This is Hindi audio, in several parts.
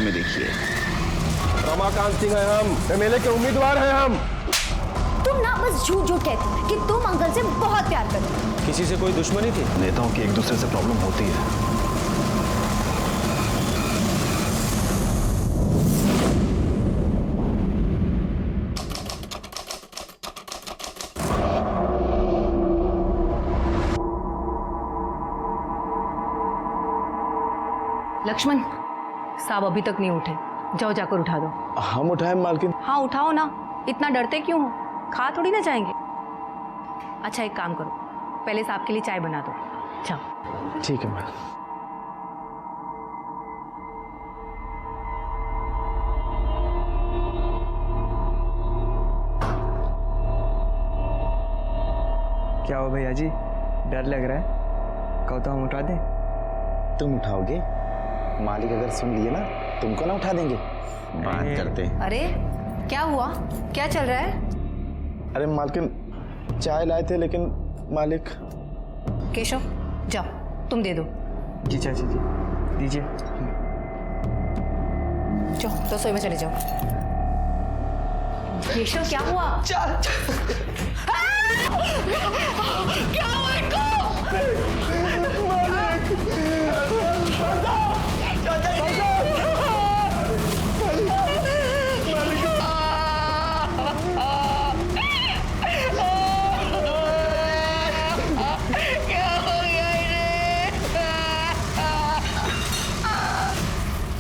में देखिए। रमाकांत सिंह है हम, एमएलए के उम्मीदवार हैं हम। तुम ना बस झूठ झूठ कहती कि तुम अंकल से बहुत प्यार करते हो। किसी से कोई दुश्मनी थी? नेताओं की एक दूसरे से प्रॉब्लम होती है। लक्ष्मण, साहब अभी तक नहीं उठे, जाओ जाकर उठा दो। हम उठाए मालकिन? हाँ उठाओ ना, इतना डरते क्यों हो? खा थोड़ी ना जाएंगे। अच्छा एक काम करो, पहले साहब के लिए चाय बना दो, जाओ। ठीक है मैम। क्या हो भैया जी, डर लग रहा है? कहो तो हम उठा दें? तुम उठाओगे? मालिक अगर सुन लिए ना तुमको ना उठा देंगे। बात करते हैं। अरे क्या हुआ, क्या चल रहा है? अरे मालकिन चाय लाए थे लेकिन मालिक। केशव जाओ, तुम दे दो। जी चाची जी दीजिए। जाओ रसोई में चले जाओ। केशव क्या हुआ? क्या हुआ इनको?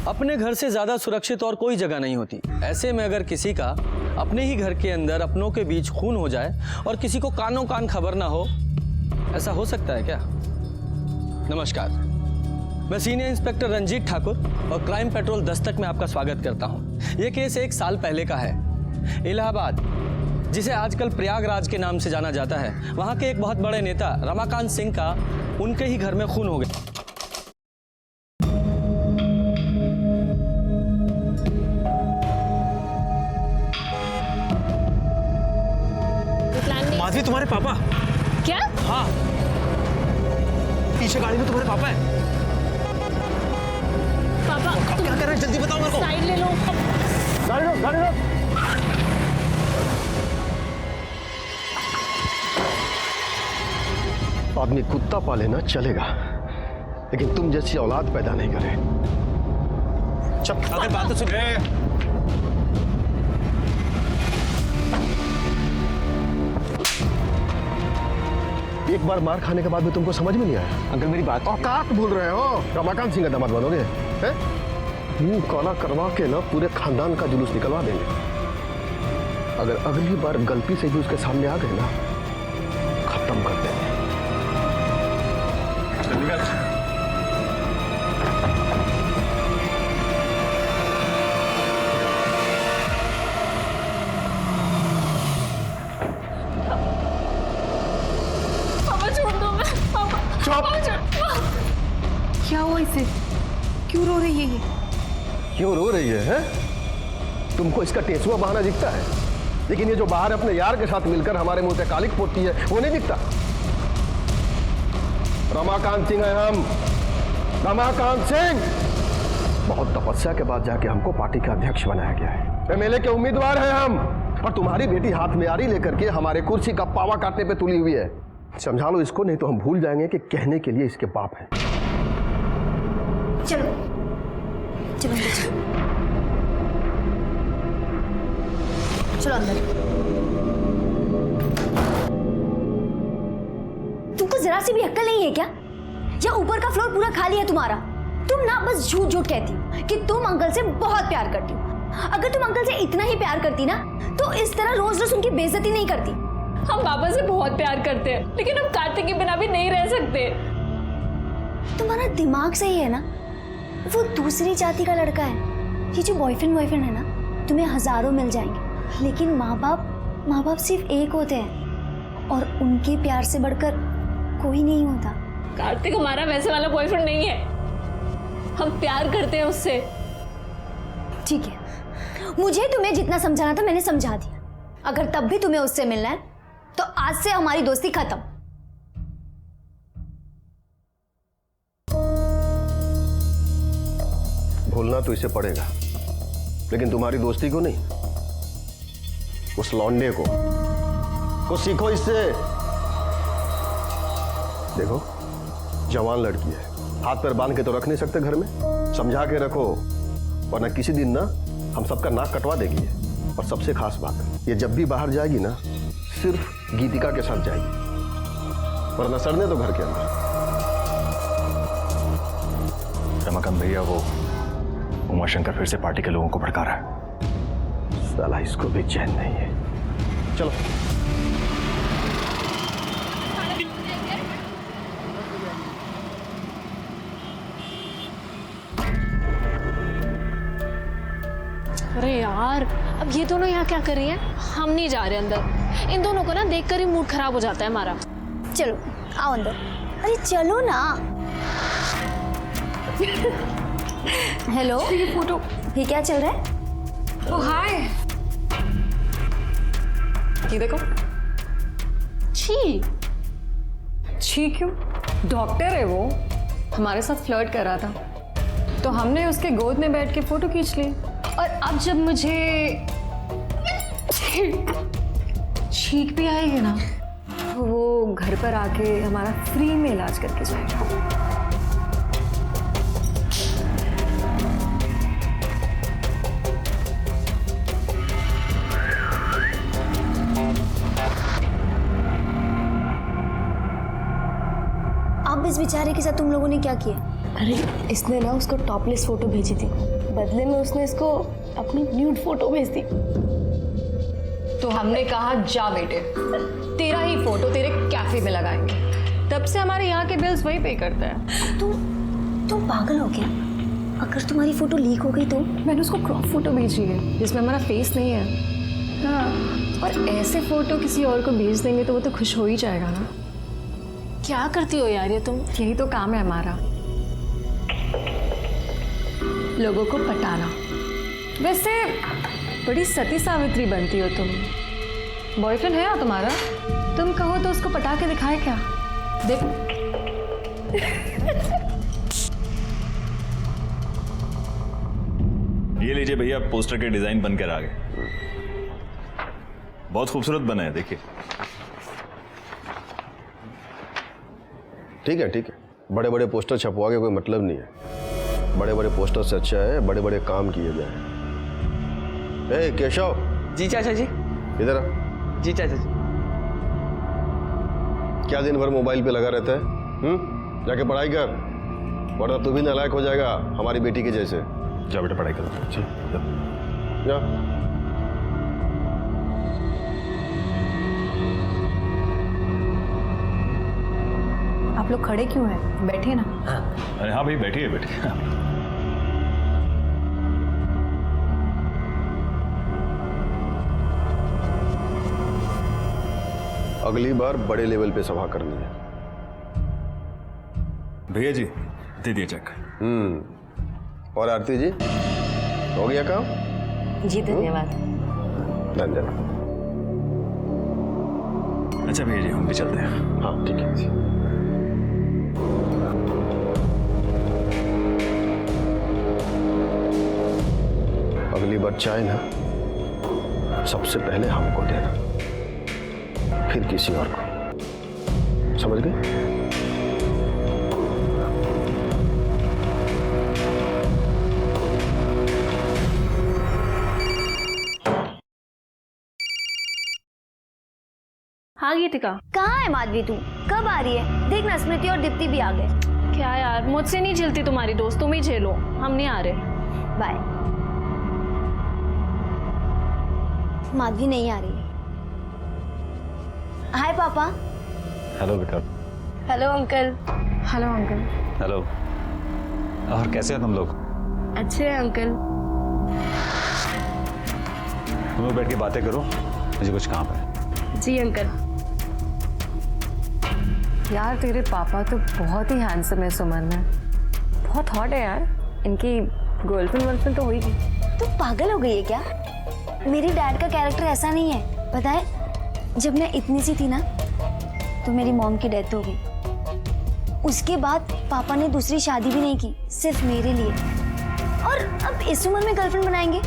अपने घर से ज्यादा सुरक्षित और कोई जगह नहीं होती। ऐसे में अगर किसी का अपने ही घर के अंदर अपनों के बीच खून हो जाए और किसी को कानों कान खबर ना हो, ऐसा हो सकता है क्या? नमस्कार, मैं सीनियर इंस्पेक्टर रंजीत ठाकुर और क्राइम पेट्रोल दस्तक में आपका स्वागत करता हूं। यह केस 1 साल पहले का है। इलाहाबाद, जिसे आजकल प्रयागराज के नाम से जाना जाता है, वहां के एक बहुत बड़े नेता रमाकांत सिंह का उनके ही घर में खून हो गया। माधवी तुम्हारे पापा? क्या? हाँ, पीछे गाड़ी में तुम्हारे पापा है। पापा अब क्या कर रहे हैं, जल्दी बताओ मेरे को। साइड ले लो। गाड़ी रोक, गाड़ी रोक। आदमी कुत्ता पाले ना चलेगा, लेकिन तुम जैसी औलाद पैदा नहीं करे। चुप, अगर बात तो सुन। एक बार मार खाने के बाद भी तुमको समझ में नहीं आया? अंकल मेरी बात। औकात भूल रहे हो? रमाकांत सिंह का दामाद बनोगे? मुंह काला करवा के ना पूरे खानदान का जुलूस निकलवा देंगे। अगर अगली बार गलती से भी उसके सामने आ गए ना, खत्म कर देंगे। क्या हुआ इसे? क्यों रो रही है ये? क्यों रो रही है? तुमको इसका टेसुआ बहाना दिखता है, लेकिन ये जो बाहर अपने यार के साथ मिलकर हमारे मुंह पे कालिक पोतती है वो नहीं दिखता। रमाकांत सिंह है हम, रमाकांत सिंह। बहुत तपस्या के बाद जाके हमको पार्टी का अध्यक्ष बनाया गया है। एमएलए के उम्मीदवार हैं हम, और तुम्हारी बेटी हाथ में आरी लेकर के हमारे कुर्सी का पावा काटने पे तुली हुई है। समझा लो इसको, नहीं तो हम भूल जाएंगे कि कहने के लिए इसके बाप हैं। चलो चलो चलो अंदर। तुमको जरा सी भी अक्ल नहीं है क्या? या ऊपर का फ्लोर पूरा खाली है तुम्हारा? तुम ना बस झूठ झूठ कहती हो कि तुम अंकल से बहुत प्यार करती हो। अगर तुम अंकल से इतना ही प्यार करती ना, तो इस तरह रोज रोज उनकी बेइज्जती नहीं करती। हम पापा से बहुत प्यार करते हैं, लेकिन हम कार्तिक के बिना भी नहीं रह सकते। तुम्हारा दिमाग सही है ना? वो दूसरी जाति का लड़का है। ये जो बॉयफ्रेंड है ना, तुम्हें हजारों मिल जाएंगे, लेकिन माँ बाप सिर्फ एक होते हैं, और उनके प्यार से बढ़कर कोई नहीं होता। कार्तिक हमारा वैसे वाला बॉयफ्रेंड नहीं है, हम प्यार करते हैं उससे। ठीक है, मुझे तुम्हें जितना समझाना था मैंने समझा दिया। अगर तब भी तुम्हें उससे मिलना है तो आज से हमारी दोस्ती खत्म। भूलना तो इसे पड़ेगा, लेकिन तुम्हारी दोस्ती को नहीं, उस लौंडे को सीखो इससे। देखो, जवान लड़की है, हाथ पैर बांध के तो रख नहीं सकते घर में, समझा के रखो, वरना किसी दिन ना हम सबका नाक कटवा देगी। और सबसे खास बात, ये जब भी बाहर जाएगी ना, सिर्फ गीतिका के साथ जाएगी, वरना सड़ने तो घर के अंदर। रमाकांत भैया, वो उमाशंकर फिर से पार्टी के लोगों को भड़का रहा है। साला इसको भी चैन नहीं है। चलो। अरे यार, अब ये दोनों यहाँ क्या कर रही हैं? हम नहीं जा रहे अंदर। इन दोनों को ना देखकर ही मूड खराब हो जाता है हमारा। चलो आओ अंदर। अरे चलो ना। हेलो, ये फोटो। ये क्या चल रहा है? ओ हाय, ये देखो। छी, छी क्यों? डॉक्टर है वो, हमारे साथ फ्लर्ट कर रहा था, तो हमने उसके गोद में बैठ के फोटो खींच ली। और अब जब मुझे छींक भी आएगी ना, तो वो घर पर आके हमारा फ्री में इलाज करके जाएगा। अब इस बेचारे के साथ तुम लोगों ने क्या किया? अरे इसने ना उसको टॉपलेस फोटो भेजी थी, बदले में उसने इसको अपनी न्यूड फोटो भेज दी। तो हमने कहा जा बेटे, तेरा ही फोटो तेरे कैफे में लगाएंगे। तब से हमारे यहाँ के बिल्स वही पे करता है। तुम पागल हो क्या? अगर तुम्हारी फोटो लीक हो गई तो? मैंने उसको क्रॉप फोटो भेजी है जिसमें हमारा फेस नहीं है। हाँ, और ऐसे फोटो किसी और को भेज देंगे तो वो तो खुश हो ही जाएगा ना। क्या करती हो यार ये तुम? यही तो काम है हमारा, लोगों को पटाना। वैसे बड़ी सती सावित्री बनती हो तुम। बॉयफ्रेंड है ना तुम्हारा? तुम कहो तो उसको पटा के दिखाए क्या? देखो। ये लीजिए भैया, पोस्टर के डिजाइन बनकर आ गए। बहुत खूबसूरत बना है, देखिए। ठीक है, ठीक है, बड़े बड़े पोस्टर छपवा के कोई मतलब नहीं है। बड़े बड़े पोस्टर से अच्छा है बड़े बड़े काम किए जाए। ए केशव। जी चाचा जी। इधर आ। जी चाचा जी। क्या दिन भर मोबाइल पे लगा रहता है? जाके पढ़ाई कर, वरना तू भी नालायक हो जाएगा हमारी बेटी के जैसे। जाओ बेटा, पढ़ाई करो। जी जा। आप लोग खड़े क्यों हैं? बैठिए ना। अरे हाँ भाई, बैठिए बैठिए। अगली बार बड़े लेवल पे सभा करनी है। भैया जी, दे दिए चेक। और आरती जी, हो गया काम? जी धन्यवाद। धन्यवाद। अच्छा भैया जी, हम भी चलते हैं। हाँ ठीक है। अगली बार चाय ना सबसे पहले हमको देना, फिर किसी और को। समझ गए? हाँ गीतिका। कहाँ है माधवी तू? कब आ रही है? देखना स्मृति और दीप्ति भी आ गए। क्या यार, मुझसे नहीं झेलती तुम्हारी दोस्त, तुम ही झेलो, हम नहीं आ रहे। बाय। माधवी नहीं आ रही है। हाय पापा। हेलो बेटा। Hello uncle. Hello uncle. Hello. और कैसे हो तुम लोग? अच्छे हैं अंकल। तुम लोग बैठ के बातें करो, मुझे कुछ काम है। जी अंकल। यार तेरे पापा तो बहुत ही हैंडसम है सुमन में, बहुत हॉट है यार। इनकी गर्लफ्रेंड तो होगी। तू पागल हो गई है क्या? मेरे डैड का कैरेक्टर ऐसा नहीं है, पता है? जब मैं इतनी सी थी ना तो मेरी मॉम की डेथ हो गई। उसके बाद पापा ने दूसरी शादी भी नहीं की, सिर्फ मेरे लिए। और अब इस उम्र में गर्लफ्रेंड बनाएंगे?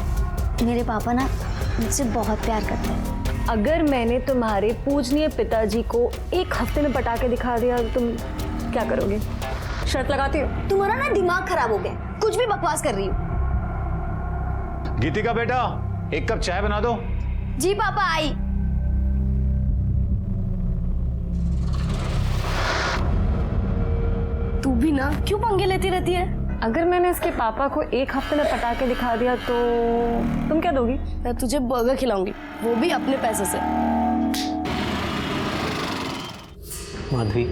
मेरे पापा ना मुझसे बहुत प्यार करते हैं। अगर मैंने तुम्हारे पूजनीय पिताजी को एक हफ्ते में पटा के दिखा दिया तो तुम क्या करोगे? शर्त लगाती हो? तुम्हारा ना दिमाग खराब हो गया, कुछ भी बकवास कर रही हो। गीतिका बेटा, एक कप चाय बना दो। जी पापा, आई। तू भी ना क्यों पंगे लेती रहती है? अगर मैंने इसके पापा को एक हफ्ते में पटा के दिखा दिया तो तुम क्या दोगी? मैं तुझे बर्गर खिलाऊंगी, वो भी अपने पैसे से। माधवी,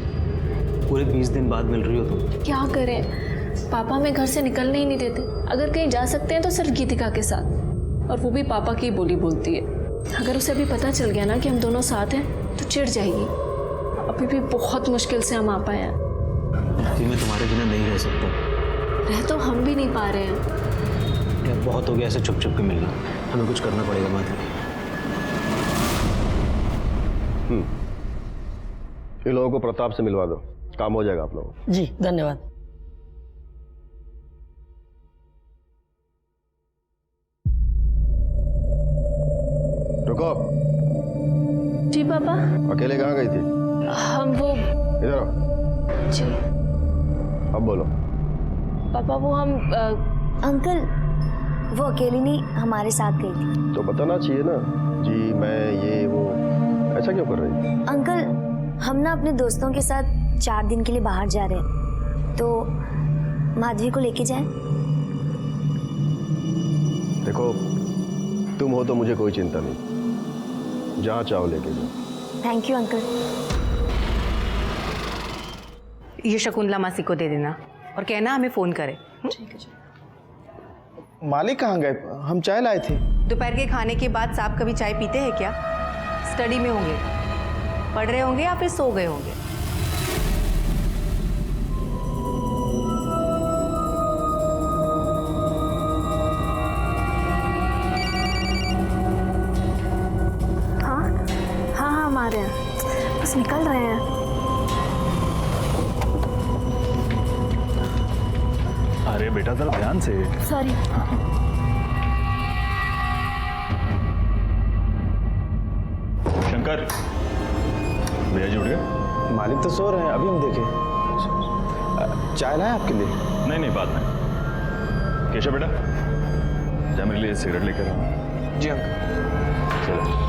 पूरे 20 दिन बाद मिल रही हो तुम। क्या करें, पापा हमें घर से निकलने ही नहीं देते। अगर कहीं जा सकते हैं तो सिर्फ गीतिका के साथ, और वो भी पापा की बोली बोलती है। अगर उसे अभी पता चल गया ना कि हम दोनों साथ हैं तो चिढ़ जाएगी। अभी भी बहुत मुश्किल से हम आ पाए हैं। मैं तुम्हारे बिना नहीं रह सकता। रह तो हम भी नहीं पा रहे हैं। यार बहुत हो गया ऐसे चुप चुप के मिलना, हमें कुछ करना पड़ेगा माधवी। इन लोगों को प्रताप से मिलवा दो, काम हो जाएगा आप लोगों को। जी धन्यवाद। रुको। जी पापा। अकेले कहाँ गई थी? हम वो इधर आओ। जी अब बोलो। पापा वो हम अंकल, वो अकेली नहीं हमारे साथ गई थी। तो बताना चाहिए ना, जी मैं ये वो, ऐसा क्यों कर रही? अंकल, हम ना अपने दोस्तों के साथ 4 दिन के लिए बाहर जा रहे हैं, तो माधवी को लेके जाएं? देखो, तुम हो तो मुझे कोई चिंता नहीं, जहाँ चाहो लेके जाओ। Thank you uncle. ये शकुंतला मासी को दे देना और कहना हमें फोन करे। ठीक है। मालिक कहाँ गए? हम चाय लाए थे। दोपहर के खाने के बाद साहब कभी चाय पीते हैं क्या? स्टडी में होंगे, पढ़ रहे होंगे या फिर सो गए होंगे। हाँ हाँ हम आ रहे हैं, बस निकल रहे हैं। अरे बेटा जरा ध्यान से। सॉरी। शंकर, भैया जी उठ गए? मालिक तो सो रहे हैं, अभी हम देखे। चाय लाए आपके लिए? नहीं नहीं, बाद में। केशव बेटा, जा मेरे लिए सिगरेट लेकर आओ। जी अंकल। चलो।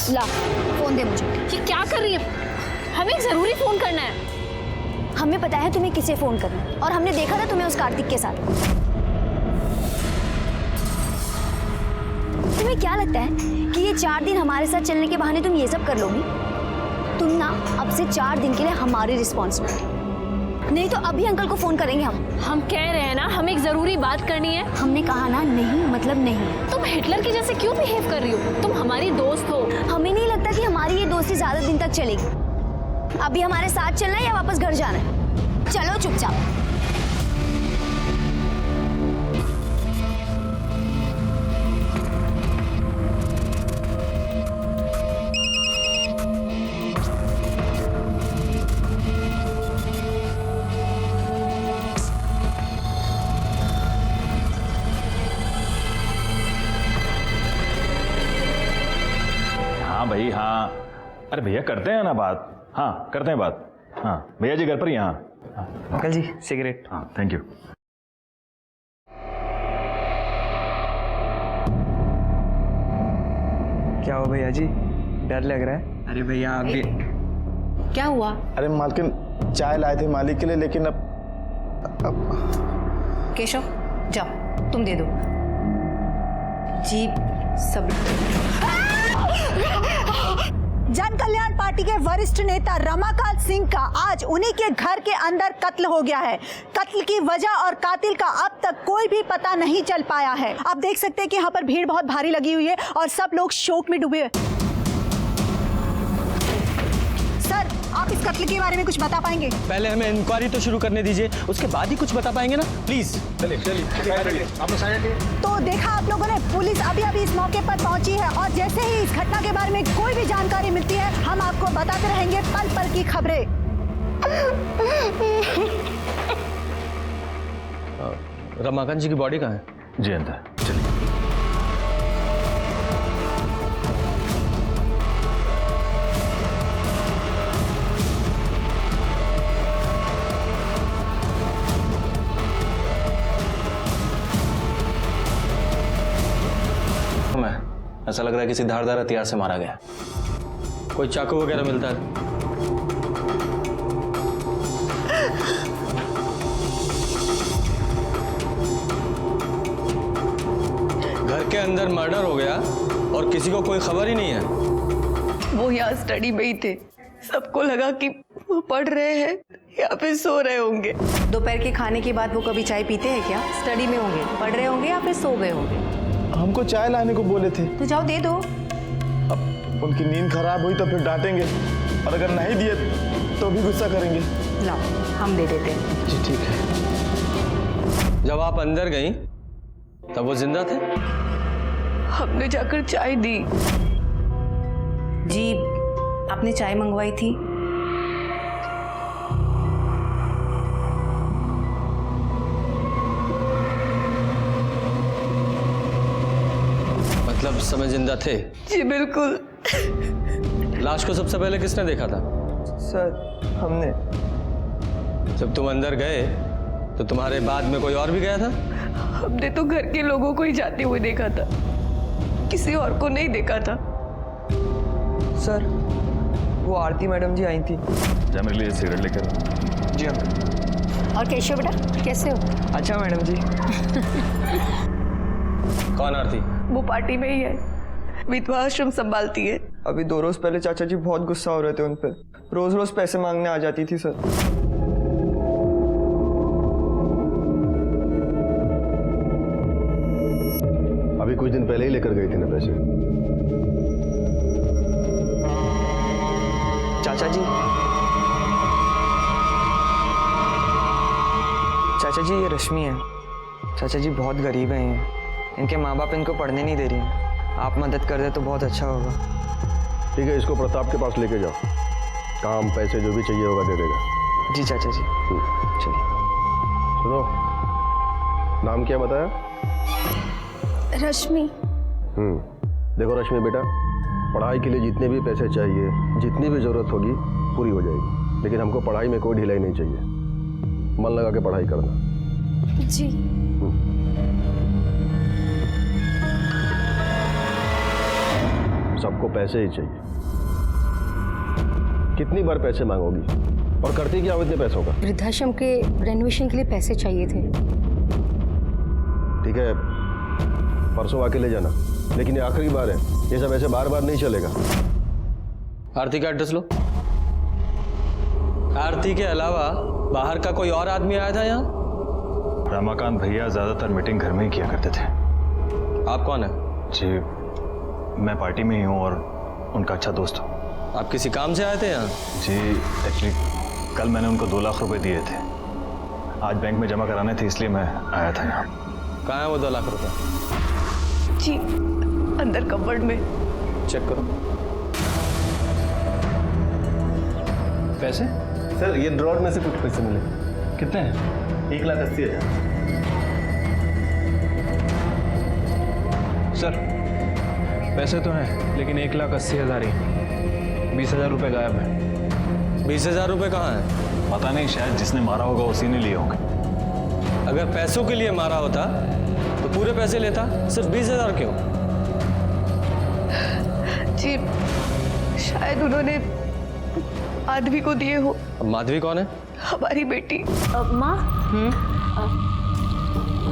ला, फोन दे मुझे। ये क्या कर रही है? हमें जरूरी फोन करना है। हमें पता है तुम्हें किसे फोन करना है, और हमने देखा था तुम्हें उस कार्तिक के साथ। तुम्हें क्या लगता है कि ये 4 दिन हमारे साथ चलने के बहाने तुम ये सब कर लोगी? तुम ना अब से 4 दिन के लिए हमारी रिस्पॉन्सिबिलिटी, नहीं तो अभी अंकल को फोन करेंगे हम। हम कह रहे हैं ना, हमें एक जरूरी बात करनी है। हमने कहा ना, नहीं मतलब नहीं। तुम हिटलर की जैसे क्यों बिहेव कर रही हो? तुम हमारी दोस्त हो। हमें नहीं लगता कि हमारी ये दोस्ती ज्यादा दिन तक चलेगी। अभी हमारे साथ चलना है या वापस घर जाना है? चलो चुपचाप। हाँ भाई हाँ। अरे भैया करते हैं ना बात। हाँ करते हैं बात। हाँ भैया जी घर पर ही। हाँ अंकल जी सिगरेट। हाँ थैंक यू। क्या हो भैया जी, डर लग रहा है? अरे भैया आप भी। क्या हुआ? अरे मालकिन, चाय लाए थे मालिक के लिए, लेकिन अब केशव जाओ, तुम दे दो। जी सब। जन कल्याण पार्टी के वरिष्ठ नेता रमाकांत सिंह का आज उन्हीं के घर के अंदर कत्ल हो गया है। कत्ल की वजह और कातिल का अब तक कोई भी पता नहीं चल पाया है। आप देख सकते हैं कि यहाँ पर भीड़ बहुत भारी लगी हुई है और सब लोग शोक में डूबे हुए। सर, आप इस उस कत्ल के बारे में कुछ बता पाएंगे? पहले हमें इंक्वायरी तो शुरू करने दीजिए, उसके बाद ही कुछ बता पाएंगे ना, प्लीज। तो देखा आप लोगों ने, पुलिस अभी अभी इस मौके पर पहुंची है और जैसे ही इस घटना के बारे में कोई भी जानकारी मिलती है हम आपको बताते रहेंगे पल पल की खबरें। रमाकांत जी की बॉडी कहाँ है? जी अंदर, चलिए। ऐसा लग रहा है किसी धारदार हथियार से मारा गया। कोई चाकू वगैरह मिलता है? घर के अंदर मर्डर हो गया और किसी को कोई खबर ही नहीं है। वो यहाँ स्टडी में ही थे, सबको लगा कि वो पढ़ रहे हैं या फिर सो रहे होंगे। दोपहर के खाने के बाद वो कभी चाय पीते हैं क्या? स्टडी में होंगे, पढ़ रहे होंगे या फिर सो गए होंगे। हमको चाय लाने को बोले थे। तो जाओ दे दो। अब उनकी नींद खराब हुई तो फिर डांटेंगे, और अगर नहीं दिए तो भी गुस्सा करेंगे। लाओ, हम दे देते हैं। जी ठीक है। जब आप अंदर गई तब वो जिंदा थे? हमने जाकर चाय दी। जी, आपने चाय मंगवाई थी। मतलब समय जिंदा थे? जी बिल्कुल। लाश को सबसे पहले किसने देखा था? सर हमने। जब तुम अंदर गए तो तुम्हारे बाद में कोई और भी गया था? हमने तो घर के लोगों को ही जाते हुए देखा था, किसी और को नहीं देखा था। सर वो आरती मैडम जी आई थी। जा मेरे लिए सिगरेट लेकर। जी अंकल। और केशव बेटा कैसे हो? अच्छा मैडम जी। कौन आरती? वो पार्टी में ही है, विधवा आश्रम संभालती है। अभी 2 रोज पहले चाचा जी बहुत गुस्सा हो रहे थे उन पर, रोज रोज पैसे मांगने आ जाती थी सर। अभी कुछ दिन पहले ही लेकर गई थी ना पैसे। चाचा जी ये रश्मि है। चाचा जी बहुत गरीब हैं ये, इनके माँ बाप इनको पढ़ने नहीं दे रही हैं। आप मदद कर दे तो बहुत अच्छा होगा। ठीक है, इसको प्रताप के पास लेके जाओ, काम पैसे जो भी चाहिए होगा दे देगा। जी चाचा जी। चलिए। सुनो, नाम क्या बताया? रश्मि। देखो रश्मि बेटा, पढ़ाई के लिए जितने भी पैसे चाहिए, जितनी भी जरूरत होगी पूरी हो जाएगी, लेकिन हमको पढ़ाई में कोई ढिलाई नहीं चाहिए। मन लगा के पढ़ाई करना। जी। सबको पैसे ही चाहिए। कितनी बार पैसे मांगोगी और करती क्या हो इतने पैसों का? वृद्धाश्रम के रेनोवेशन के लिए पैसे चाहिए थे। ठीक है, परसों आके ले जाना, लेकिन ये आखिरी बार है, ये सब ऐसे बार बार नहीं चलेगा। आरती का एड्रेस लो। आरती के अलावा बाहर का कोई और आदमी आया था यहाँ? रमाकांत भैया ज्यादातर मीटिंग घर में ही किया करते थे। आप कौन है? जी मैं पार्टी में ही हूँ और उनका अच्छा दोस्त हूँ। आप किसी काम से आए थे यहाँ? जी एक्चुअली कल मैंने उनको 2 लाख रुपए दिए थे, आज बैंक में जमा कराने थे, इसलिए मैं आया था यहाँ। कहाँ है वो 2 लाख रुपए? जी अंदर कबर्ड में। चेक करो। पैसे? सर ये ड्रॉर में से कुछ पैसे मिले। कितने हैं? 1,80,000। सर पैसे तो हैं, लेकिन 1,80,000 ही। 20,000 रुपये गायब है। 20,000 रुपये कहाँ है? पता नहीं, शायद जिसने मारा होगा उसी ने लिए होंगे। अगर पैसों के लिए मारा होता तो पूरे पैसे लेता, सिर्फ 20,000 क्यों? जी शायद उन्होंने माधवी को दिए हो। अब माधवी कौन है? हमारी बेटी। माँ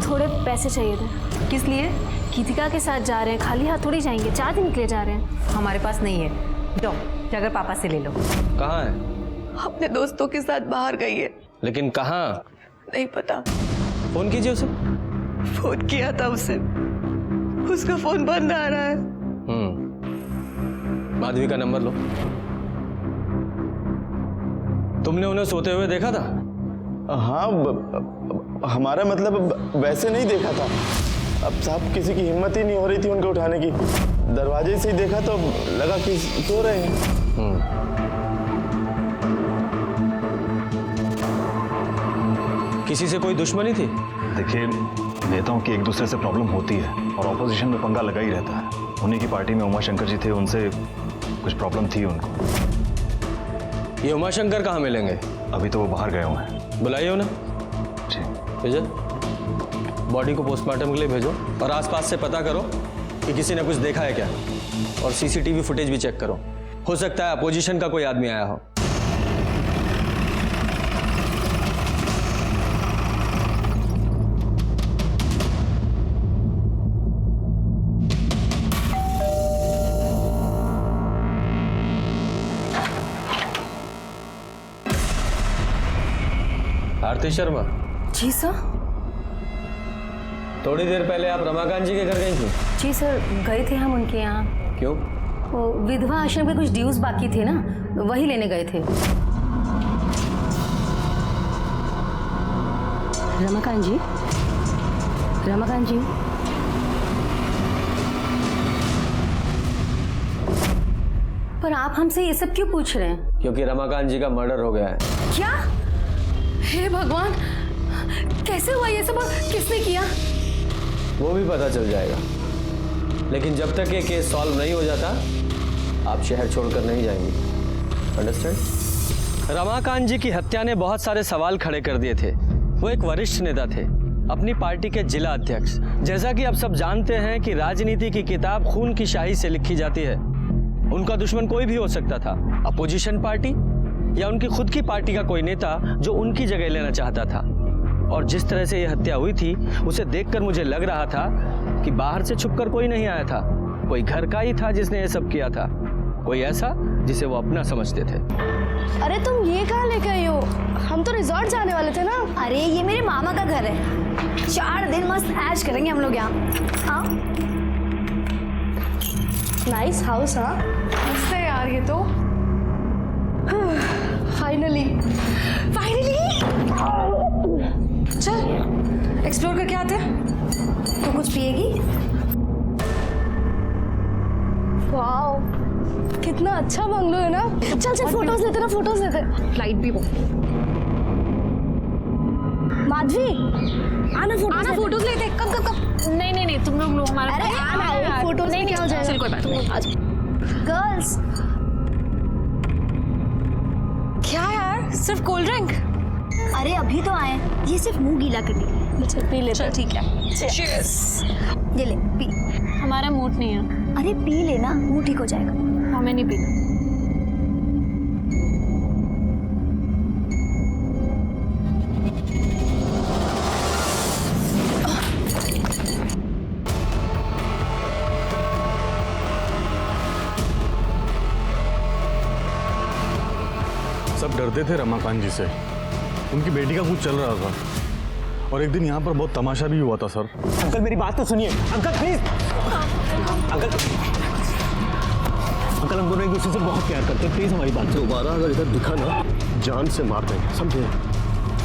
थोड़े पैसे चाहिए थे। किस लिए? गीतिका के साथ जा रहे हैं, खाली हाथ थोड़ी जाएंगे, 4 दिन के लिए जा रहे हैं। हमारे पास नहीं है। जाओ जाकर पापा से ले लो। कहाँ है? अपने दोस्तों के साथ बाहर गई है। लेकिन कहाँ? नहीं पता। फोन कीजिए उसे। फोन किया था उसे, उसका फोन बंद आ रहा है। माधवी का नंबर लो। तुमने उन्हें सोते हुए देखा था? हाँ हमारा मतलब वैसे नहीं देखा था। अब साहब किसी की हिम्मत ही नहीं हो रही थी उनको उठाने की। दरवाजे से ही देखा तो लगा कि सो रहे हैं। किसी से कोई दुश्मनी थी? देखिए, नेताओं की एक दूसरे से प्रॉब्लम होती है और ऑपोजिशन में पंगा लगा ही रहता है। उन्हीं की पार्टी में उमाशंकर जी थे, उनसे कुछ प्रॉब्लम थी उनको। ये उमाशंकर कहाँ मिलेंगे? अभी तो वो बाहर गए हुए हैं। बुलाइए उन्हें। जी। भेजो, बॉडी को पोस्टमार्टम के लिए भेजो और आसपास से पता करो कि किसी ने कुछ देखा है क्या, और सीसीटीवी फुटेज भी चेक करो। हो सकता है अपोजिशन का कोई आदमी आया हो। आरती शर्मा। जी सर। थोड़ी देर पहले आप रमाकांत जी के घर गई थी? जी सर, गए थे हम उनके यहाँ। क्यों? वो विधवा आश्रम के कुछ ड्यूज बाकी थे ना, वही लेने गए थे। रमाकांत जी, रमाकांत जी। पर आप हमसे ये सब क्यों पूछ रहे हैं? क्योंकि रमाकांत जी का मर्डर हो गया है। क्या? हे भगवान, कैसे हुआ ये सब और किसने किया? वो भी पता चल जाएगा, लेकिन जब तक ये केस सॉल्व नहीं हो जाता आप शहर छोड़कर नहीं जाएंगे। अंडरस्टैंड? रमाकांत जी की हत्या ने बहुत सारे सवाल खड़े कर दिए थे। वो एक वरिष्ठ नेता थे, अपनी पार्टी के जिला अध्यक्ष। जैसा कि आप सब जानते हैं कि राजनीति की किताब खून की शाही से लिखी जाती है। उनका दुश्मन कोई भी हो सकता था, अपोजिशन पार्टी या उनकी खुद की पार्टी का कोई नेता जो उनकी जगह लेना चाहता था। और जिस तरह से यह हत्या हुई थी, उसे देखकर मुझे लग रहा था कि बाहर से छुपकर कोई नहीं आया था, कोई घर का ही था जिसने यह सब किया था, कोई ऐसा जिसे वो अपना समझते थे। अरे तुम ये कहाँ लेके आई हो? हम तो रिजॉर्ट जाने वाले थे ना। अरे ये मेरे मामा का घर है, 4 दिन मस्त ऐश करेंगे हम लोग यहाँ। हाँ, नाइस हाउस। हाँ मस्त है यार ये तो। फाइनली चल एक्सप्लोर करके आते हैं। तो कुछ पिएगी? वाओ, कितना अच्छा बंगलो है ना। चल चल फोटोज लेते ना, फोटोज लेते। फ्लाइट भी वो। माधवी आना फोटोज लेते। कब? नहीं तुम लोग लो हमारा। अरे आना फोटोज नहीं, क्या हो जाएगा? चल कोई बात नहीं, आज गर्ल्स। क्या यार, सिर्फ कोल्ड ड्रिंक? अरे अभी तो आए, ये सिर्फ मुंह गीला करने के लिए। चल पी ले। चल ठीक है। चीयर्स। ये ले पी। हमारा मूड नहीं है। अरे पी लेना, मुंह ठीक हो जाएगा। हमें नहीं पीना। सब डरते थे रमाकांत जी से। उनकी बेटी का कुछ चल रहा था और एक दिन यहाँ पर बहुत तमाशा भी हुआ था सर। अंकल मेरी बात तो सुनिए। Uncle please. अंकल हम दोनों एक दूसरे से बहुत प्यार करते हैं, प्लीज हमारी बात सुनो। दोबारा अगर इधर दिखा ना, जान से मार देंगे, समझे?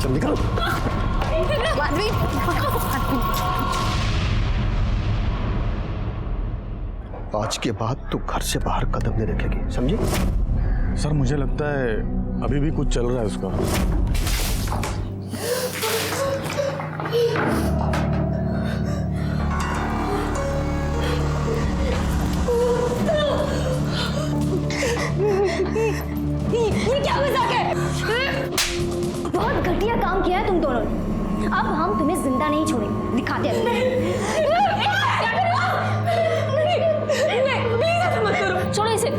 सब निकलो। आज के बाद तू घर से बाहर कदम नहीं रखेगी, समझी? सर मुझे लगता है अभी भी कुछ चल रहा है उसका। ये क्या मजाक है? बहुत घटिया काम किया है तुम दोनों ने। अब हम तुम्हें जिंदा नहीं छोड़ेंगे, दिखाते हैं। छोड़ो इसे।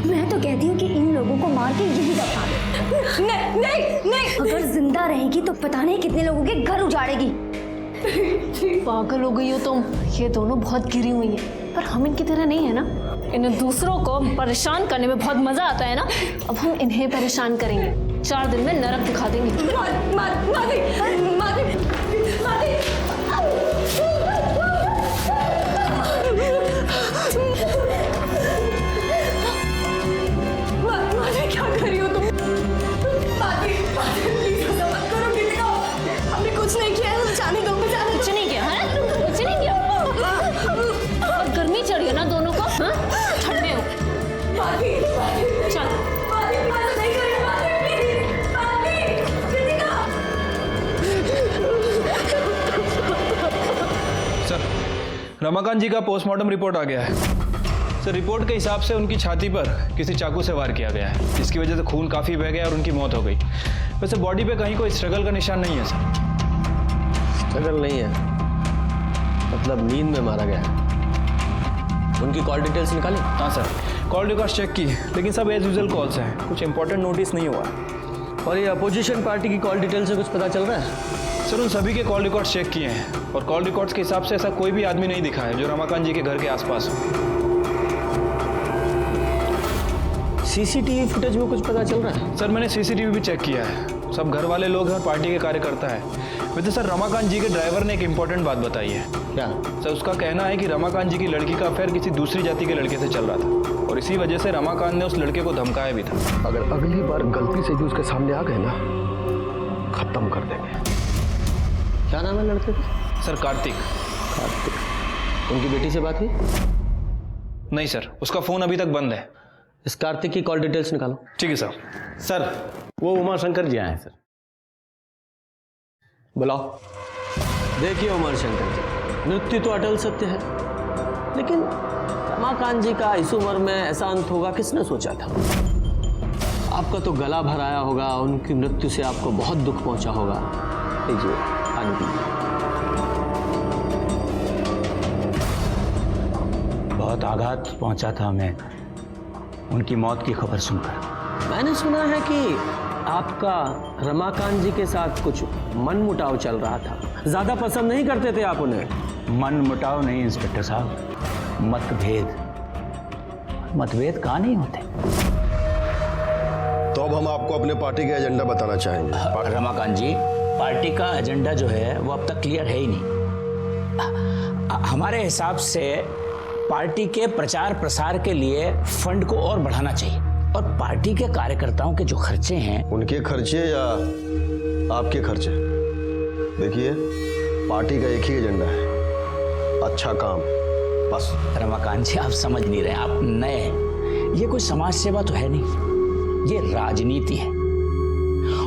मैं तो कहती हूँ कि इन लोगों को मार के यही दफा दे। नहीं। अगर जिंदा रहेगी तो पता नहीं कितने लोगों के घर उजाड़ेगी। पागल हो गई हो तुम। ये दोनों बहुत गिरी हुई हैं, पर हम इनकी तरह नहीं है ना। इन्हें दूसरों को परेशान करने में बहुत मजा आता है ना। अब हम इन्हें परेशान करेंगे, 4 दिन में नरक दिखा देंगे। रमाकांत जी का पोस्टमार्टम रिपोर्ट आ गया है सर। रिपोर्ट के हिसाब से उनकी छाती पर किसी चाकू से वार किया गया है, जिसकी वजह से खून काफ़ी बह गया और उनकी मौत हो गई। वैसे बॉडी पे कहीं कोई स्ट्रगल का निशान नहीं है सर। स्ट्रगल नहीं है मतलब नींद में मारा गया है। उनकी कॉल डिटेल्स निकाली? हाँ सर, कॉल रिकॉर्ड चेक की, लेकिन सब एज यूजुअल कॉल्स हैं, कुछ इंपॉर्टेंट नोटिस नहीं हुआ। और ये अपोजिशन पार्टी की कॉल डिटेल से कुछ पता चल रहा है? सर उन सभी के कॉल रिकॉर्ड्स चेक किए हैं और कॉल रिकॉर्ड्स के हिसाब से ऐसा कोई भी आदमी नहीं दिखा है जो रमाकांत जी के घर के आसपास हो। सीसीटीवी फुटेज में कुछ पता चल रहा है? सर मैंने सीसीटीवी भी चेक किया है, सब घर वाले लोग हैं और पार्टी के कार्यकर्ता है। वैसे सर रमाकांत जी के ड्राइवर ने एक इंपॉर्टेंट बात बताई है। क्या? सर उसका कहना है कि रमाकांत जी की लड़की का अफेयर किसी दूसरी जाति के लड़के से चल रहा था और इसी वजह से रमाकांत ने उस लड़के को धमकाया भी था। अगर अगली बार गलती से भी उसके सामने आ गए ना, खत्म कर देंगे। क्या नाम है लड़के का? सर कार्तिक। कार्तिक। उनकी बेटी से बात हुई? नहीं सर, उसका फोन अभी तक बंद है। इस कार्तिक की कॉल डिटेल्स निकालो। ठीक है सर। सर वो उमाशंकर जी आए हैं सर। बुलाओ। देखिए उमाशंकर जी, मृत्यु तो अटल सत्य है, लेकिन रमाकांत जी का इस उम्र में ऐसा अंत होगा किसने सोचा था? आपका तो गला भर आया होगा, उनकी मृत्यु से आपको बहुत दुख पहुंचा होगा। लीजिए पानी पीजिए। बहुत आघात पहुंचा था हमें उनकी मौत की खबर सुनकर। मैंने सुना है कि आपका रमाकांत जी के साथ कुछ मनमुटाव चल रहा था, ज्यादा पसंद नहीं करते थे आप उन्हें। मनमुटाव नहीं इंस्पेक्टर साहब, मतभेद। मतभेद कहाँ नहीं होते। तो अब हम आपको अपने पार्टी का एजेंडा बताना चाहेंगे। रमाकांत जी, पार्टी का एजेंडा जो है वो अब तक क्लियर है ही नहीं। हमारे हिसाब से पार्टी के प्रचार प्रसार के लिए फंड को और बढ़ाना चाहिए और पार्टी के कार्यकर्ताओं के जो खर्चे हैं, उनके खर्चे या आपके खर्चे। देखिए पार्टी का एक ही एजेंडा है, अच्छा काम, बस। रमाकांत जी आप समझ नहीं रहे, आप नए हैं। ये कोई समाज सेवा तो है नहीं, ये राजनीति है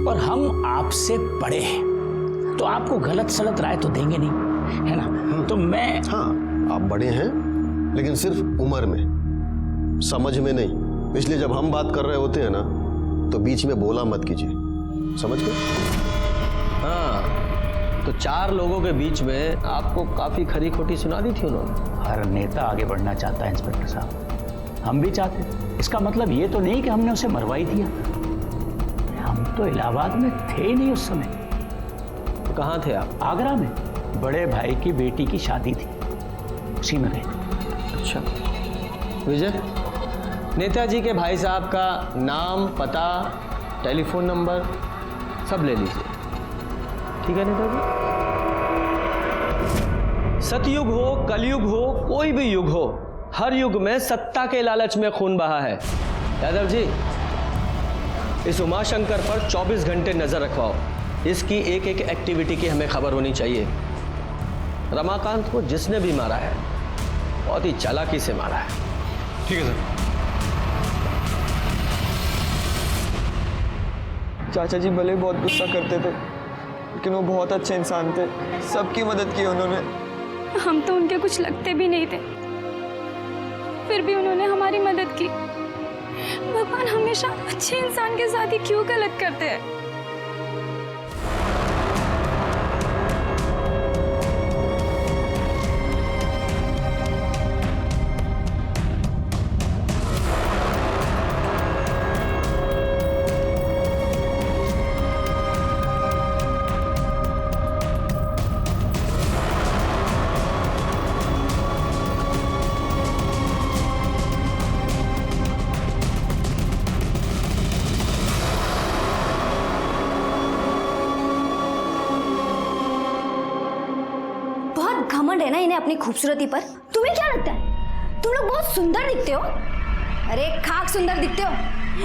और हम आपसे बड़े हैं, तो आपको गलत सलत राय तो देंगे नहीं, है ना? तो मैं हाँ, आप बड़े हैं लेकिन सिर्फ उम्र में, समझ में नहीं। इसलिए जब हम बात कर रहे होते हैं ना, तो बीच में बोला मत कीजिए, समझ गए? हाँ, तो चार लोगों के बीच में आपको काफी खरी खोटी सुना दी थी उन्होंने। हर नेता आगे बढ़ना चाहता है इंस्पेक्टर साहब, हम भी चाहते हैं। इसका मतलब ये तो नहीं कि हमने उसे मरवाई दिया, हम तो इलाहाबाद में थे ही नहीं उस समय। तो कहाँ थे आप? आगरा में, बड़े भाई की बेटी की शादी थी, उसी में गए। अच्छा विजय, नेताजी के भाई साहब का नाम, पता, टेलीफोन नंबर सब ले लीजिए, ठीक है नेताजी? सतयुग हो, कलयुग हो, कोई भी युग हो, हर युग में सत्ता के लालच में खून बहा है। यादव जी, इस उमाशंकर पर 24 घंटे नजर रखवाओ, इसकी एक एक एक्टिविटी की हमें खबर होनी चाहिए। रमाकांत को जिसने भी मारा है बहुत ही चालाकी से मारा है। ठीक है सर। चाचा जी भले बहुत गुस्सा करते थे, लेकिन वो बहुत अच्छे इंसान थे, सबकी मदद की उन्होंने। हम तो उनके कुछ लगते भी नहीं थे, फिर भी उन्होंने हमारी मदद की। भगवान हमेशा अच्छे इंसान के साथ ही क्यों गलत करते हैं? घमंड है ना इन्हें अपनी खूबसूरती पर। तुम्हें क्या लगता है तुम लोग बहुत सुंदर दिखते हो? अरे खाक सुंदर दिखते हो।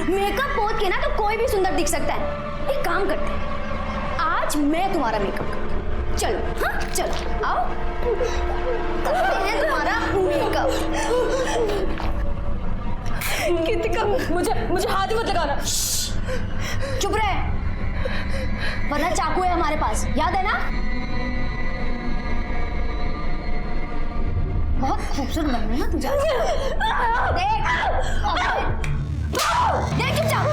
मेकअप पोत के ना तो कोई भी सुंदर दिख सकता है। एक काम करते हैं, आज मैं तुम्हारा मेकअप करती हूँ। चलो, हाँ चलो आओ, करते हैं तुम्हारा मेकअप। कृतिका, मुझे हाथ ही मत लगाना। चुप रहे, वरना चाकू है हमारे पास, याद है ना? बहुत खूबसूरत बन रहे हैं तू। देख चुपचाप।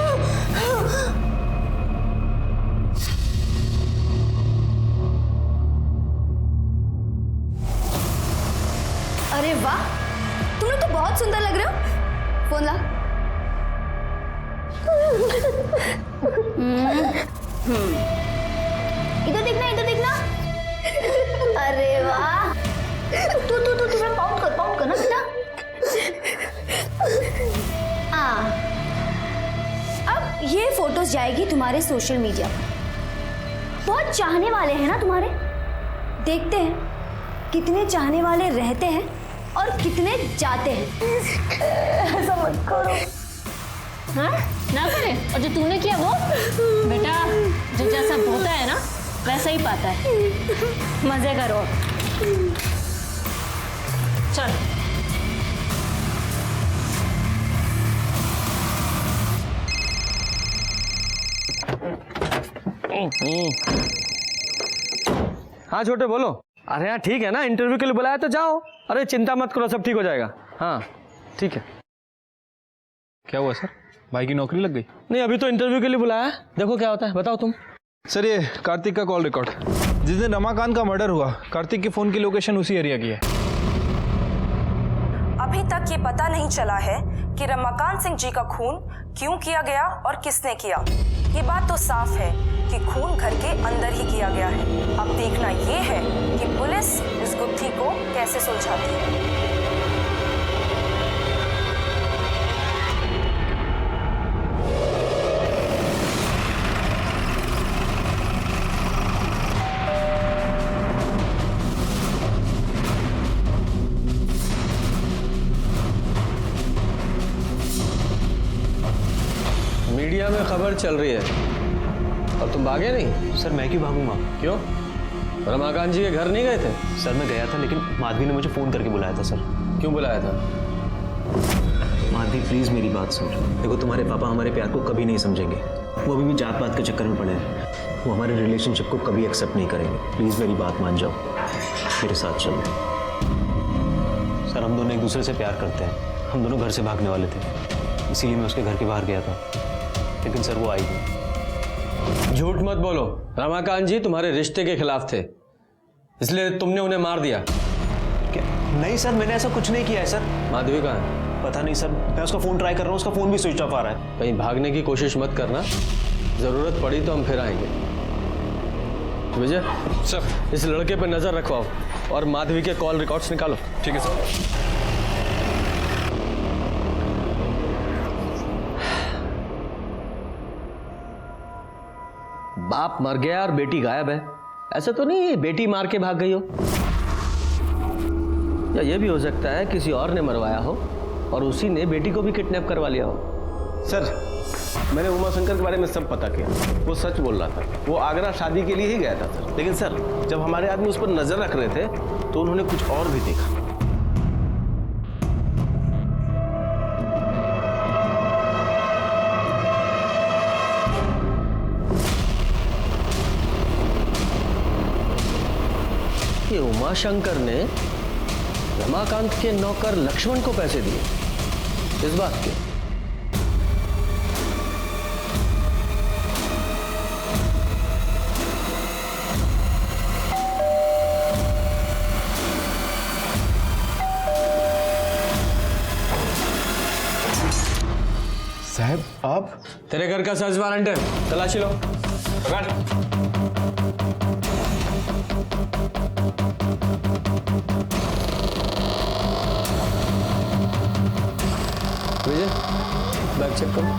अरे वाह, तुम लोग तो बहुत सुंदर लग रहे हो। फोन ला। इधर देखना, इधर देखना। अरे वाह, तू थोड़ा पाउट कर ना बेटा। अब ये फोटोज जाएगी तुम्हारे सोशल मीडिया पर। बहुत चाहने वाले हैं ना तुम्हारे। देखते हैं कितने चाहने वाले रहते हैं और कितने जाते हैं। ऐसा मत करो। हाँ ना करे। और जो तूने किया वो बेटा, जो जैसा होता है ना वैसा ही पाता है। मजे करो। चल हाँ छोटे बोलो। अरे हाँ ठीक है ना, इंटरव्यू के लिए बुलाया तो जाओ। अरे चिंता मत करो, सब ठीक हो जाएगा। हाँ ठीक है। क्या हुआ सर, भाई की नौकरी लग गई? नहीं, अभी तो इंटरव्यू के लिए बुलाया है, देखो क्या होता है। बताओ तुम। सर ये कार्तिक का कॉल रिकॉर्ड, जिस दिन रमाकांत का मर्डर हुआ कार्तिक के फ़ोन की लोकेशन उसी एरिया की है। अभी तक ये पता नहीं चला है कि रमाकांत सिंह जी का खून क्यों किया गया और किसने किया। ये बात तो साफ है कि खून घर के अंदर ही किया गया है। अब देखना ये है कि पुलिस इस गुत्थी को कैसे सुलझाती है। मीडिया में खबर चल रही है और तुम भागे नहीं? सर मैं क्यों भागूंगा? क्यों? रमाकांत जी के घर नहीं गए थे? सर मैं गया था, लेकिन माधवी ने मुझे फ़ोन करके बुलाया था। सर क्यों बुलाया था? माधवी प्लीज़ मेरी बात समझो। देखो तुम्हारे पापा हमारे प्यार को कभी नहीं समझेंगे। वो अभी भी जात पात के चक्कर में पड़े हैं। वो हमारे रिलेशनशिप को कभी एक्सेप्ट नहीं करेंगे। प्लीज़ मेरी बात मान जाओ, मेरे साथ चलो। सर हम दोनों एक दूसरे से प्यार करते हैं। हम दोनों घर से भागने वाले थे, इसीलिए मैं उसके घर के बाहर गया था, लेकिन सर वो आई नहीं। झूठ मत बोलो। रमाकांत जी तुम्हारे रिश्ते के खिलाफ थे, इसलिए तुमने उन्हें मार दिया। क्या? नहीं सर, मैंने ऐसा कुछ नहीं किया है सर। माधवी कहाँ है? पता नहीं सर, मैं उसका फ़ोन ट्राई कर रहा हूँ, उसका फ़ोन भी स्विच ऑफ आ रहा है। कहीं भागने की कोशिश मत करना, ज़रूरत पड़ी तो हम फिर आएंगे। विजय सर, इस लड़के पर नज़र रखवाओ और माधवी के कॉल रिकॉर्ड्स निकालो। ठीक है सर। बाप मर गया और बेटी गायब है। ऐसा तो नहीं बेटी मार के भाग गई हो, या ये भी हो सकता है किसी और ने मरवाया हो और उसी ने बेटी को भी किडनैप करवा लिया हो। सर मैंने उमा शंकर के बारे में सब पता किया, वो सच बोल रहा था। वो आगरा शादी के लिए ही गया था सर। लेकिन सर जब हमारे आदमी उस पर नजर रख रहे थे तो उन्होंने कुछ और भी देखा। कि उमाशंकर ने रमाकांत के नौकर लक्ष्मण को पैसे दिए, इस बात के। साहब आप? तेरे घर का सर्च वारंट है, तलाशी लो। विजय बैग चेक करो।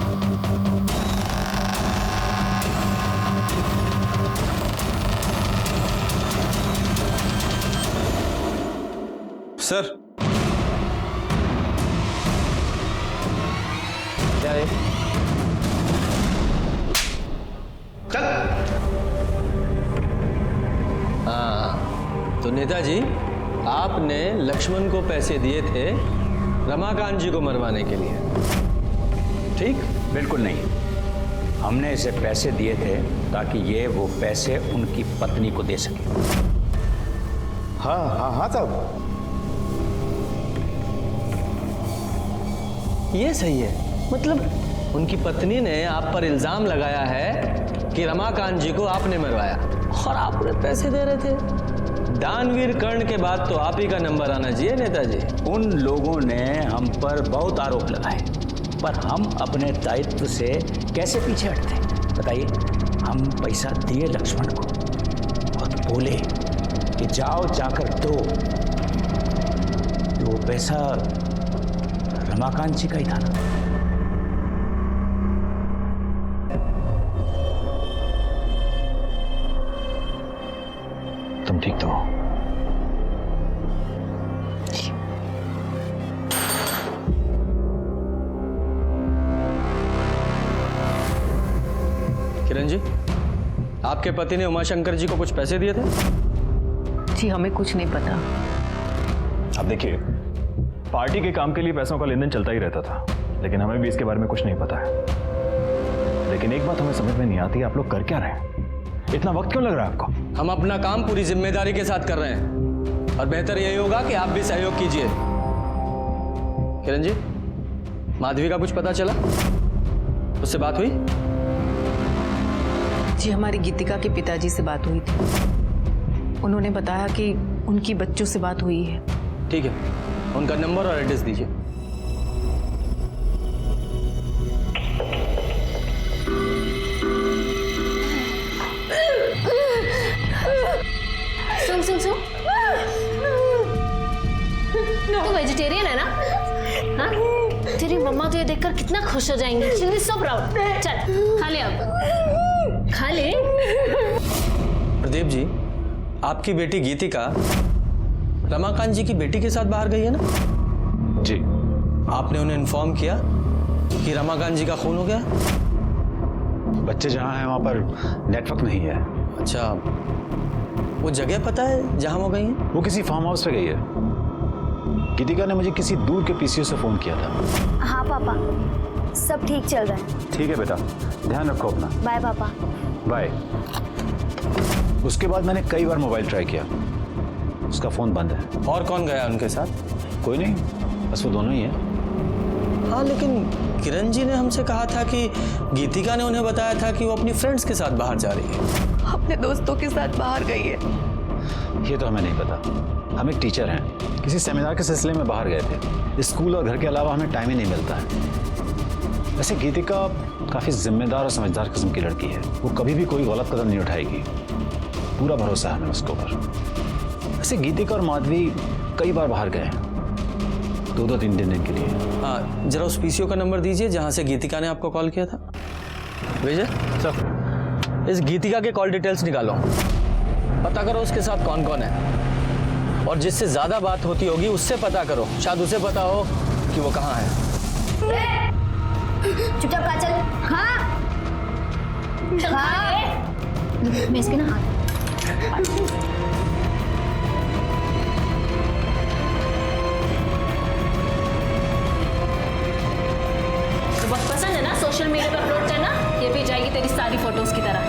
सर क्या है? चल। हाँ तो नेताजी, आपने लक्ष्मण को पैसे दिए थे रमाकांत जी को मरवाने के लिए, ठीक? बिल्कुल नहीं, हमने इसे पैसे दिए थे ताकि ये वो पैसे उनकी पत्नी को दे सके। हाँ हाँ हाँ साहब, ये सही है। मतलब उनकी पत्नी ने आप पर इल्जाम लगाया है कि रमाकांत जी को आपने मरवाया और आप उन्हें पैसे दे रहे थे। दानवीर कर्ण के बाद तो आप ही का नंबर आना चाहिए नेताजी। उन लोगों ने हम पर बहुत आरोप लगाए, पर हम अपने दायित्व से कैसे पीछे हटते? बताइए। हम पैसा दिए लक्ष्मण को और बोले कि जाओ जाकर दो, तो वो पैसा रमाकांत जी का ही था ना। तुम ठीक तो हो? किरण जी, आपके पति ने उमाशंकर जी को कुछ पैसे दिए थे? जी हमें कुछ नहीं पता। अब देखिए, पार्टी के काम के लिए पैसों का लेन देन चलता ही रहता था, लेकिन हमें भी इसके बारे में कुछ नहीं पता है। लेकिन एक बात हमें समझ में नहीं आती, आप लोग कर क्या रहे हैं? इतना वक्त क्यों लग रहा है आपको? हम अपना काम पूरी जिम्मेदारी के साथ कर रहे हैं और बेहतर यही होगा कि आप भी सहयोग कीजिए। किरण जी, माधवी का कुछ पता चला? उससे बात हुई? जी हमारी गीतिका के पिताजी से बात हुई थी। उन्होंने बताया कि उनकी बच्चों से बात हुई है। ठीक है, उनका नंबर और एड्रेस दीजिए। सुन सुन सुन, तू वेजिटेरियन है ना? हाँ? तेरी मम्मा तो ये देखकर कितना खुश हो जाएंगी। She will be so proud. चल खा ले, अब खा ले। प्रदीप जी, आपकी बेटी गीतिका रमाकांत जी की बेटी के साथ बाहर गई है ना? जी। आपने उन्हें इन्फॉर्म किया कि रमाकांत जी का खून हो गया? बच्चे जहाँ हैं वहाँ पर नेटवर्क नहीं है। अच्छा, वो जगह पता है जहाँ वो गई हैं? वो किसी फार्म हाउस पे गई है। गीतिका ने मुझे किसी दूर के पीसीओ से फोन किया था। हाँ पापा, सब ठीक चल रहा है। ठीक है बेटा, ध्यान रखो अपना। बाय पापा। बाय। उसके बाद मैंने कई बार मोबाइल ट्राई किया, उसका फोन बंद है। और कौन गया उनके साथ? कोई नहीं, बस वो दोनों ही हैं। हाँ, लेकिन किरण जी ने हमसे कहा था कि गीतिका ने उन्हें बताया था कि वो अपनी फ्रेंड्स के साथ बाहर जा रही है। अपने दोस्तों के साथ बाहर गई है। ये तो हमें नहीं पता। हम एक टीचर हैं, किसी सेमिनार के सिलसिले में बाहर गए थे। स्कूल और घर के अलावा हमें टाइम ही नहीं मिलता है। वैसे गीतिका काफ़ी जिम्मेदार और समझदार किस्म की लड़की है। वो कभी भी कोई गलत कदम नहीं उठाएगी, पूरा भरोसा है हमें उसके ऊपर। वैसे गीतिका और माधवी कई बार बाहर गए हैं, 2-3 दिन के लिए। हाँ, जरा उस पीसीओ का नंबर दीजिए जहाँ से गीतिका ने आपको कॉल किया था। विजय सर, इस गीतिका के कॉल डिटेल्स निकालो, पता करो उसके साथ कौन कौन है, और जिससे ज्यादा बात होती होगी उससे पता करो, शायद उसे पता हो कि वो कहाँ है। चुपचाप काजल। हाँ हाँ, मैं इसके ना हाथ। तो बहुत पसंद है ना सोशल मीडिया पर अपलोड करना? ये भी जाएगी तेरी सारी फोटोज की तरह।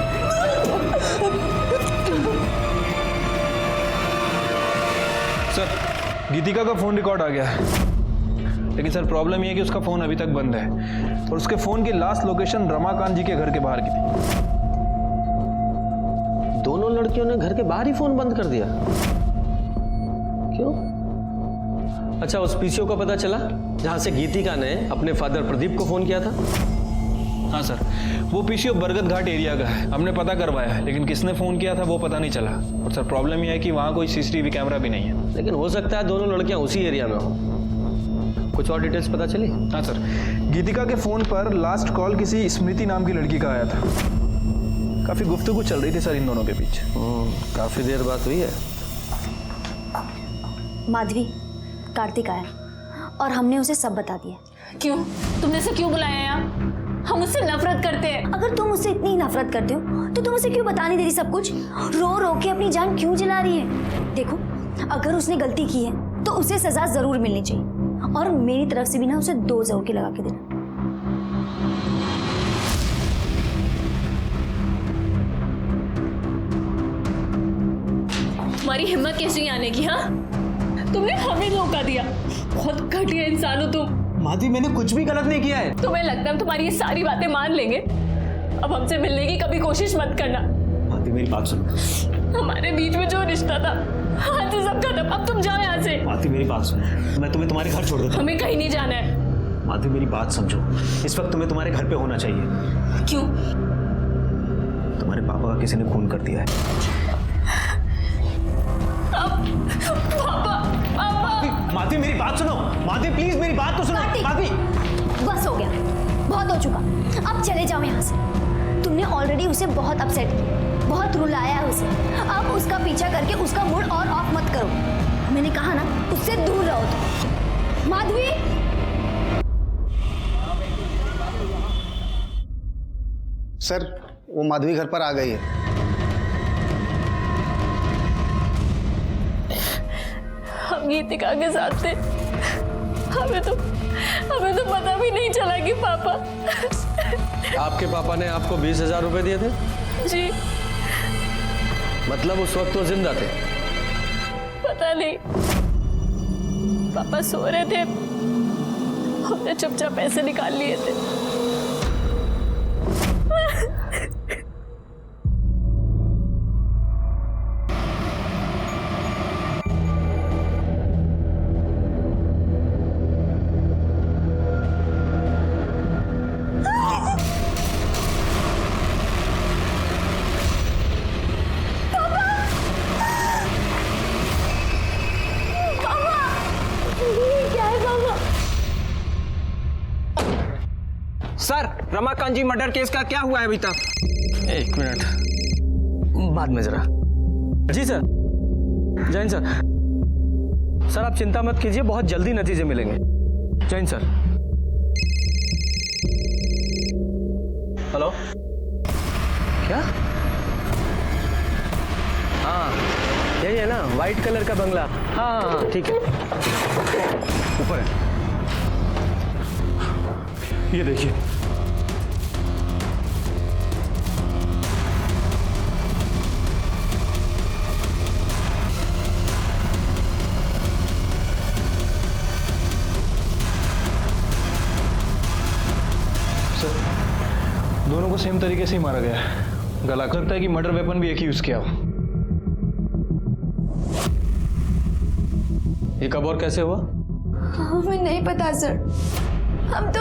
सर, गीतिका का फोन रिकॉर्ड आ गया है, लेकिन सर प्रॉब्लम ये है कि उसका फोन अभी तक बंद है और उसके फोन की लास्ट लोकेशन रमाकांत जी के घर के बाहर की थी। दोनों लड़कियों ने घर के बाहर ही फोन बंद कर दिया? क्यों? अच्छा, उस पीसीओ का पता चला जहां से गीतिका ने अपने फादर प्रदीप को फोन किया था? हाँ सर, वो पीसीओ बरगद घाट एरिया का है। हमने पता करवाया है, लेकिन किसने फोन किया था वो पता नहीं चला। और सर प्रॉब्लम यह है कि वहाँ कोई सीसीटीवी कैमरा भी नहीं है। लेकिन हो सकता है दोनों लड़कियां उसी एरिया में हो। कुछ और डिटेल्स पता चली? हाँ सर, गीतिका के फोन पर लास्ट कॉल किसी स्मृति नाम की लड़की का आया था। काफी गुफ्तगू चल रही थी सर इन दोनों के बीच। काफी देर बात हुई है। माधवी, कार्तिक आया और हमने उसे सब बता दिया। क्यों? तुमने उसे क्यों बुलाया यहाँ? हम उससे नफरत करते हैं। अगर तुम उससे इतनी नफरत करते हो तो तुम उसे क्यों बता नहीं दे रही सब कुछ? रो रो के अपनी जान क्यों जला रही है? देखो, अगर उसने गलती की है तो उसे सजा जरूर मिलनी चाहिए, और मेरी तरफ से भी ना उसे 2 जरूर के लगा के देना। तुम्हारी हिम्मत कैसी आने की? हाँ, तुमने हमें धोखा दिया। बहुत घटिया इंसान हो तुम। माधवी मैंने कुछ भी गलत नहीं किया है। तुम्हें लगता है हम तुम्हारी ये सारी बातें मान लेंगे? अब हमसे मिलने की कभी कोशिश मत करना। माधवी मेरी बात सुनो। हमारे बीच में जो रिश्ता था आज से सब खत्म। अब तुम जाओ यहाँ से। माधवी मेरी बात सुनो, मैं तुम्हें तुम्हारे घर छोड़ देता हूँ। हमें कहीं नहीं जाना है। माधवी मेरी बात समझो, इस वक्त तुम्हें तुम्हारे घर पे होना चाहिए। क्यों? तुम्हारे पापा का किसी ने खून कर दिया है। माधवी मेरी बात सुनो, माधवी प्लीज मेरी बात तो सुनो। माधवी बस हो गया, बहुत हो चुका। अब चले जाओ यहाँ से। तुमने ऑलरेडी उसे बहुत अपसेट किया, बहुत रुलाया है उसे। अब उसका पीछा करके उसका मूड और ऑफ मत करो। मैंने कहा ना, उससे दूर रहो तुम। माधवी सर, वो माधवी घर पर आ गई है। हम गीतिका के साथ थे। हमें तो पता भी नहीं चला कि पापा। आपके पापा ने आपको 20,000 रुपए दिए थे? जी। मतलब उस वक्त वो जिंदा थे? पता नहीं, पापा सो रहे थे, हमने चुपचाप पैसे निकाल लिए थे। सर, रमाकांत जी मर्डर केस का क्या हुआ है अभी तक? एक मिनट, बाद में जरा। जी सर, जैन सर। सर आप चिंता मत कीजिए, बहुत जल्दी नतीजे मिलेंगे। जैन सर। हेलो, क्या? हाँ यही है ना, वाइट कलर का बंगला। हाँ हाँ हाँ ठीक है, ऊपर है। ये देखिए, दोनों को सेम तरीके से ही मारा गया है। गला लगता है कि मर्डर वेपन भी एक ही यूज किया हो। ये कब और कैसे हुआ? हमें नहीं पता सर। हम तो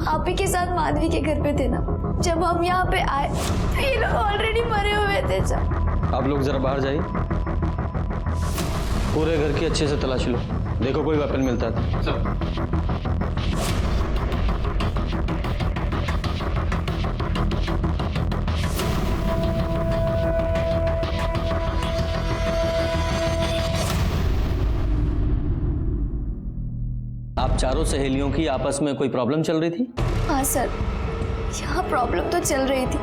आप ही के साथ माधवी के घर पे थे ना। जब हम यहाँ पे आए तो ये लोग ऑलरेडी मरे हुए थे सर। आप लोग जरा बाहर जाइए, पूरे घर की अच्छे से तलाशी लो, देखो कोई वेपन मिलता है। आप चारों सहेलियों की आपस में कोई प्रॉब्लम चल रही थी? हाँ सर, यहाँ प्रॉब्लम तो चल रही थी।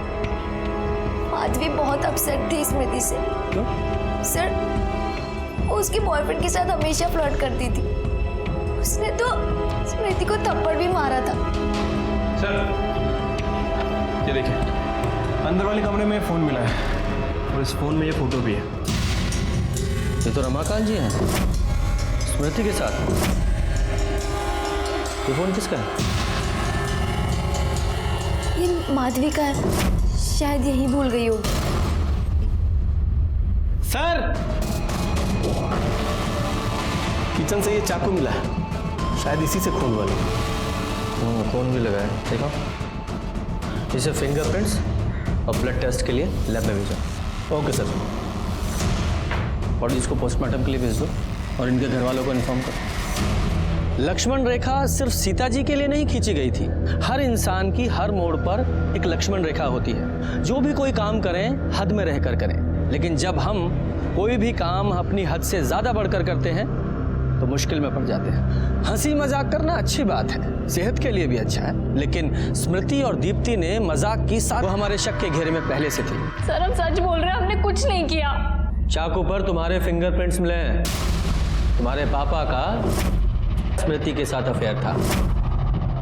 माधवी बहुत अपसेट थी स्मृति से। क्यों? सर, वो उसके बॉयफ्रेंड के साथ हमेशा फ्लर्ट करती थी। उसने तो स्मृति को थप्पड़ भी मारा था। सर ये देखिए, अंदर वाले कमरे में फोन मिला है और इस फोन में ये फोटो भी है। ये तो रमाकांत जी हैं स्मृति के साथ। ये फोन किसका है? ये माधवी का है, शायद यही भूल गई होगी। सर, किचन से ये चाकू मिला है, शायद इसी से खून वाले। खून भी लगा है, देखो। इसे फिंगरप्रिंट्स और ब्लड टेस्ट के लिए लैब में भेजो। Okay sir. बॉडीज को पोस्टमार्टम के लिए भेज दो और इनके घर वालों को इन्फॉर्म करो। लक्ष्मण रेखा सिर्फ सीता जी के लिए नहीं खींची गई थी। हर इंसान की हर मोड़ पर एक लक्ष्मण रेखा होती है। जो भी कोई काम करें हद में रहकर करें, लेकिन जब हम कोई भी काम अपनी हद से ज्यादा बढ़कर करते हैं तो मुश्किल में पड़ जाते हैं। हंसी मजाक करना अच्छी बात है, सेहत के लिए भी अच्छा है, लेकिन स्मृति और दीप्ति ने मजाक की साथ वो हमारे शक के घेरे में पहले से थी। सर हम सच बोल रहे हैं, हमने कुछ नहीं किया। चाकू पर तुम्हारे फिंगरप्रिंट्स मिले हैं। तुम्हारे पापा का स्मृति के साथ अफेयर था।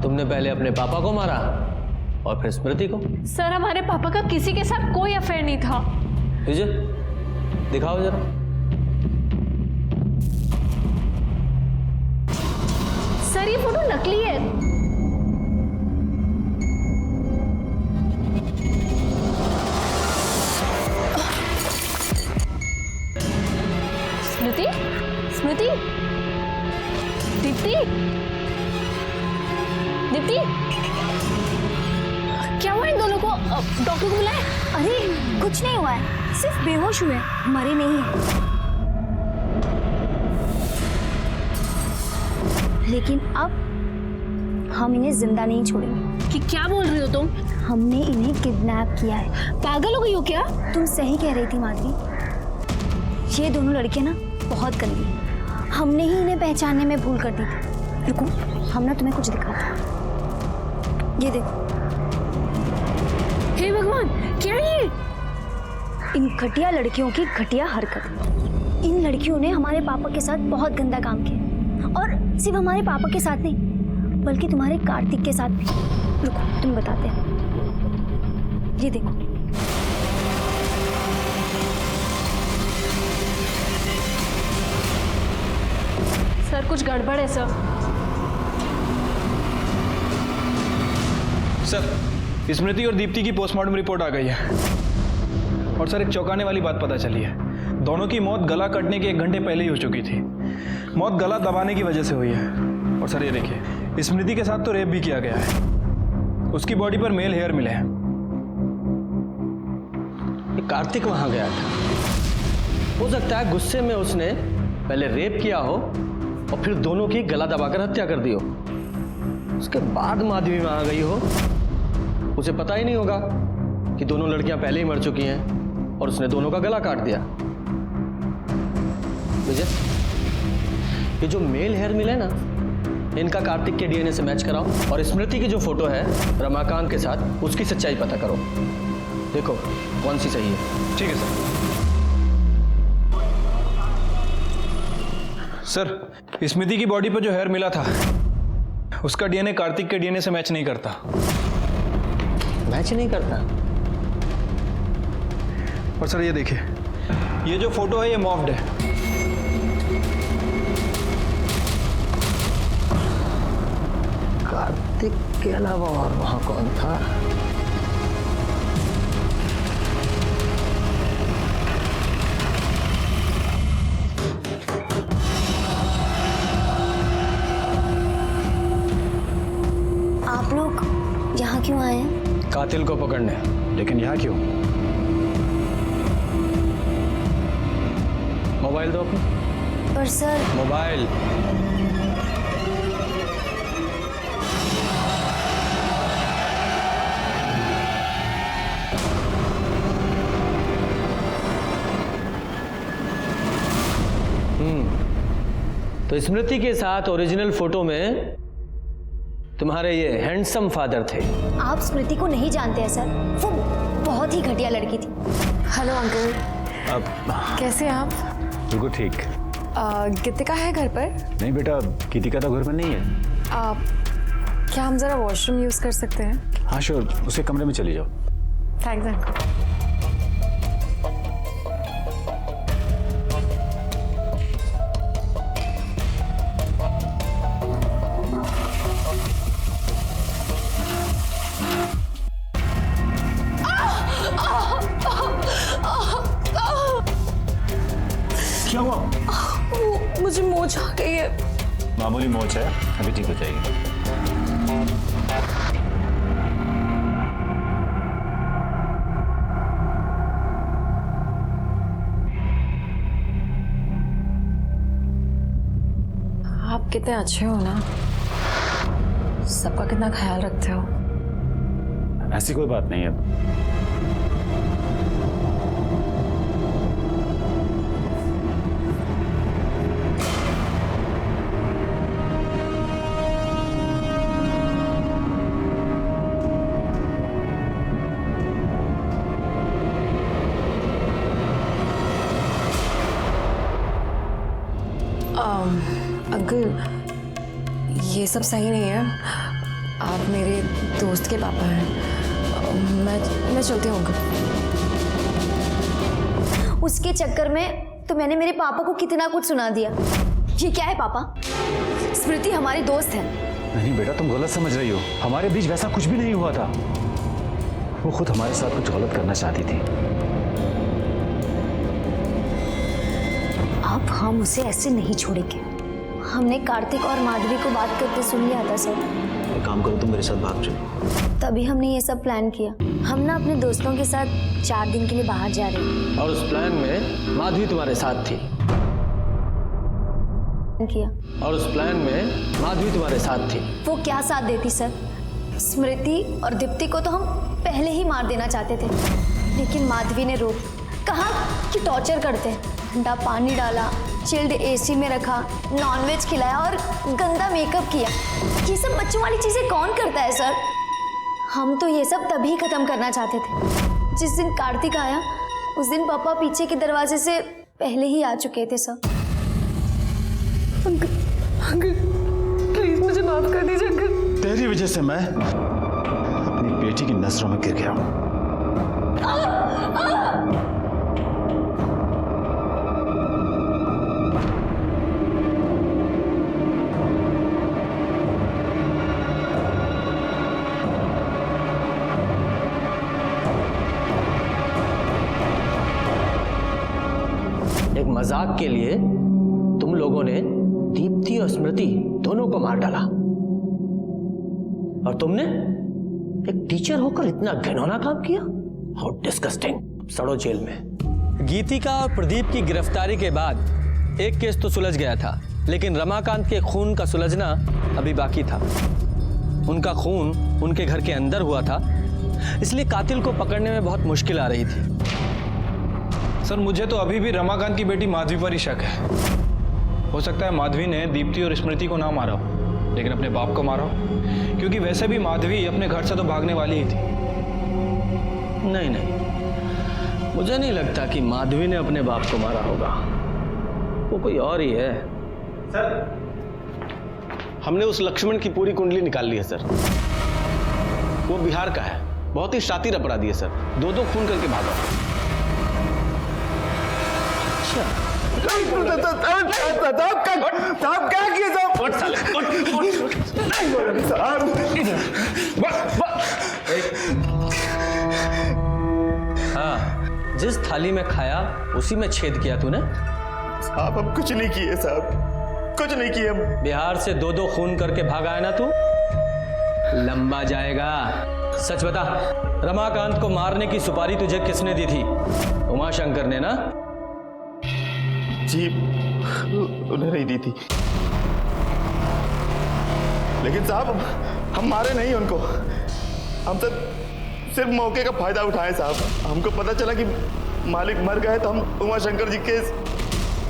तुमने पहले अपने पापा को मारा और फिर स्मृति को। सर हमारे पापा का किसी के साथ कोई अफेयर नहीं था। तुझे दिखाओ जरा। सर ये फोटो नकली है। स्मृति, स्मृति, दीप्ति, दीप्ति, क्या हुआ इन दोनों को? डॉक्टर को बुलाए? अरे कुछ नहीं हुआ है, सिर्फ बेहोश हुए, मरे नहीं है। लेकिन अब हम इन्हें जिंदा नहीं छोड़ेंगे। कि क्या बोल रही हो तुम? हमने इन्हें किडनैप किया है। पागल हो गई हो क्या? तुम सही कह रही थी माधवी, ये दोनों लड़कियां ना बहुत गंदी हैं। हमने ही इन्हें पहचानने में भूल कर दी थी। रुको, हम ना तुम्हें कुछ दिखाते हैं। ये देखो। हे भगवान, क्या है ये? इन घटिया लड़कियों की घटिया हरकत। इन लड़कियों ने हमारे पापा के साथ बहुत गंदा काम किया, और सिर्फ हमारे पापा के साथ नहीं बल्कि तुम्हारे कार्तिक के साथ भी। रुको तुम बताते हैं। ये देखो। सर कुछ गड़बड़ है सर। सर स्मृति और दीप्ति की पोस्टमार्टम रिपोर्ट आ गई है, और सर एक चौंकाने वाली बात पता चली है। दोनों की मौत गला कटने के 1 घंटे पहले ही हो चुकी थी। मौत गला दबाने की वजह से हुई है। और सर ये देखिए, स्मृति के साथ तो रेप भी किया गया है। उसकी बॉडी पर मेल हेयर मिले हैं। ये कार्तिक वहां गया था, हो सकता है गुस्से में उसने पहले रेप किया हो और फिर दोनों की गला दबाकर हत्या कर दी हो। उसके बाद माधवी वहां गई हो, उसे पता ही नहीं होगा कि दोनों लड़कियां पहले ही मर चुकी हैं और उसने दोनों का गला काट दिया। विजय, ये जो मेल हेयर मिले ना, इनका कार्तिक के डीएनए से मैच कराओ, और स्मृति की जो फोटो है रमाकांत के साथ, उसकी सच्चाई पता करो। देखो कौन सी सही है। ठीक है सर। सर स्मृति की बॉडी पर जो हेयर मिला था, उसका डीएनए कार्तिक के डीएनए से मैच नहीं करता। मैच नहीं करता? और सर ये देखिए, ये जो फोटो है ये मॉफ्ड है। कार्तिक के अलावा और वहां कौन था? आप लोग यहाँ क्यों आए हैं? कातिल को पकड़ने। लेकिन यहाँ क्यों? मोबाइल दो अपना। पर सर। मोबाइल। तो स्मृति के साथ ओरिजिनल फोटो में तुम्हारे ये हैंडसम फादर थे। आप स्मृति को नहीं जानते हैं सर, वो बहुत ही घटिया लड़की थी। Hello uncle. अब कैसे हैं आप? बिल्कुल ठीक। गीतिका है घर पर? नहीं बेटा, गीतिका तो घर पर नहीं है। क्या हम जरा वॉशरूम यूज कर सकते हैं? हाँ श्योर, उसके कमरे में चली जाओ। Thanks uncle. क्या हुआ? मुझे मोच आ गई है। मामूली मोच है, अभी ठीक हो जाएगी। आप कितने अच्छे हो ना, सबका कितना ख्याल रखते हो। ऐसी कोई बात नहीं है। अंकल ये सब सही नहीं है। आप मेरे दोस्त के पापा हैं। मैं चलती हूँ अंकल। उसके चक्कर में तो मैंने मेरे पापा को कितना कुछ सुना दिया। ये क्या है पापा? स्मृति हमारी दोस्त है। नहीं बेटा, तुम गलत समझ रही हो। हमारे बीच वैसा कुछ भी नहीं हुआ था। वो खुद हमारे साथ कुछ गलत करना चाहती थी। अब हम उसे ऐसे नहीं छोड़ेंगे। हमने कार्तिक और माधवी को बात करते सुन लिया था सर। एक काम करो, तुम मेरे साथ भाग चलो। तभी हमने ये सब प्लान किया। हम ना अपने दोस्तों के साथ 4 दिन के लिए बाहर जा रहे हैं। और उस प्लान में माधवी तुम्हारे साथ थी। किया। और उस प्लान में माधवी तुम्हारे साथ थी। वो क्या साथ देती सर? स्मृति और दीप्ति को तो हम पहले ही मार देना चाहते थे, लेकिन माधवी ने रोक, कहा कि टॉर्चर करते हैं। ठंडा पानी डाला, चिल्ड एसी में रखा, नॉनवेज खिलाया और गंदा मेकअप किया। ये सब बच्चों वाली चीजें कौन करता है सर? हम तो ये सब तभी खत्म करना चाहते थे। जिस दिन कार्तिक आया उस दिन पापा पीछे के दरवाजे से पहले ही आ चुके थे सर। अंकल प्लीज मुझे माफ कर दीजिए अंकल। तेरी वजह से मैं अपनी बेटी की नजरों में गिर गया हूं। एक मजाक के लिए तुम लोगों ने दीप्ति और स्मृति दोनों को मार डाला, और तुमने एक टीचर होकर इतना घिनौना काम किया। How disgusting. सड़ो जेल में। गीतिका और प्रदीप की गिरफ्तारी के बाद एक केस तो सुलझ गया था, लेकिन रमाकांत के खून का सुलझना अभी बाकी था। उनका खून उनके घर के अंदर हुआ था, इसलिए कातिल को पकड़ने में बहुत मुश्किल आ रही थी। सर मुझे तो अभी भी रमाकांत की बेटी माधवी पर ही शक है। हो सकता है माधवी ने दीप्ति और स्मृति को ना मारा हो, लेकिन अपने बाप को मारा हो, क्योंकि वैसे भी माधवी अपने घर से तो भागने वाली ही थी। नहीं नहीं, मुझे नहीं लगता कि माधवी ने अपने बाप को मारा होगा। वो कोई और ही है। सर हमने उस लक्ष्मण की पूरी कुंडली निकाल ली है सर। वो बिहार का है, बहुत ही शातिर अपराधी है सर। 2 खून करके भागा। साहब क्या किए हाँ, जिस थाली में खाया उसी में छेद किया तूने। साहब हम कुछ नहीं किए साहब, कुछ नहीं किए हम। बिहार से 2 खून करके भागा है ना तू, लंबा जाएगा। सच बता, रमाकांत को मारने की सुपारी तुझे किसने दी थी? उमाशंकर ने ना? जी उन्हें नहीं दी थी, लेकिन साहब हम मारे नहीं उनको। हम सिर्फ मौके का फायदा उठाए साहब। हमको पता चला कि मालिक मर गए तो हम उमाशंकर जी के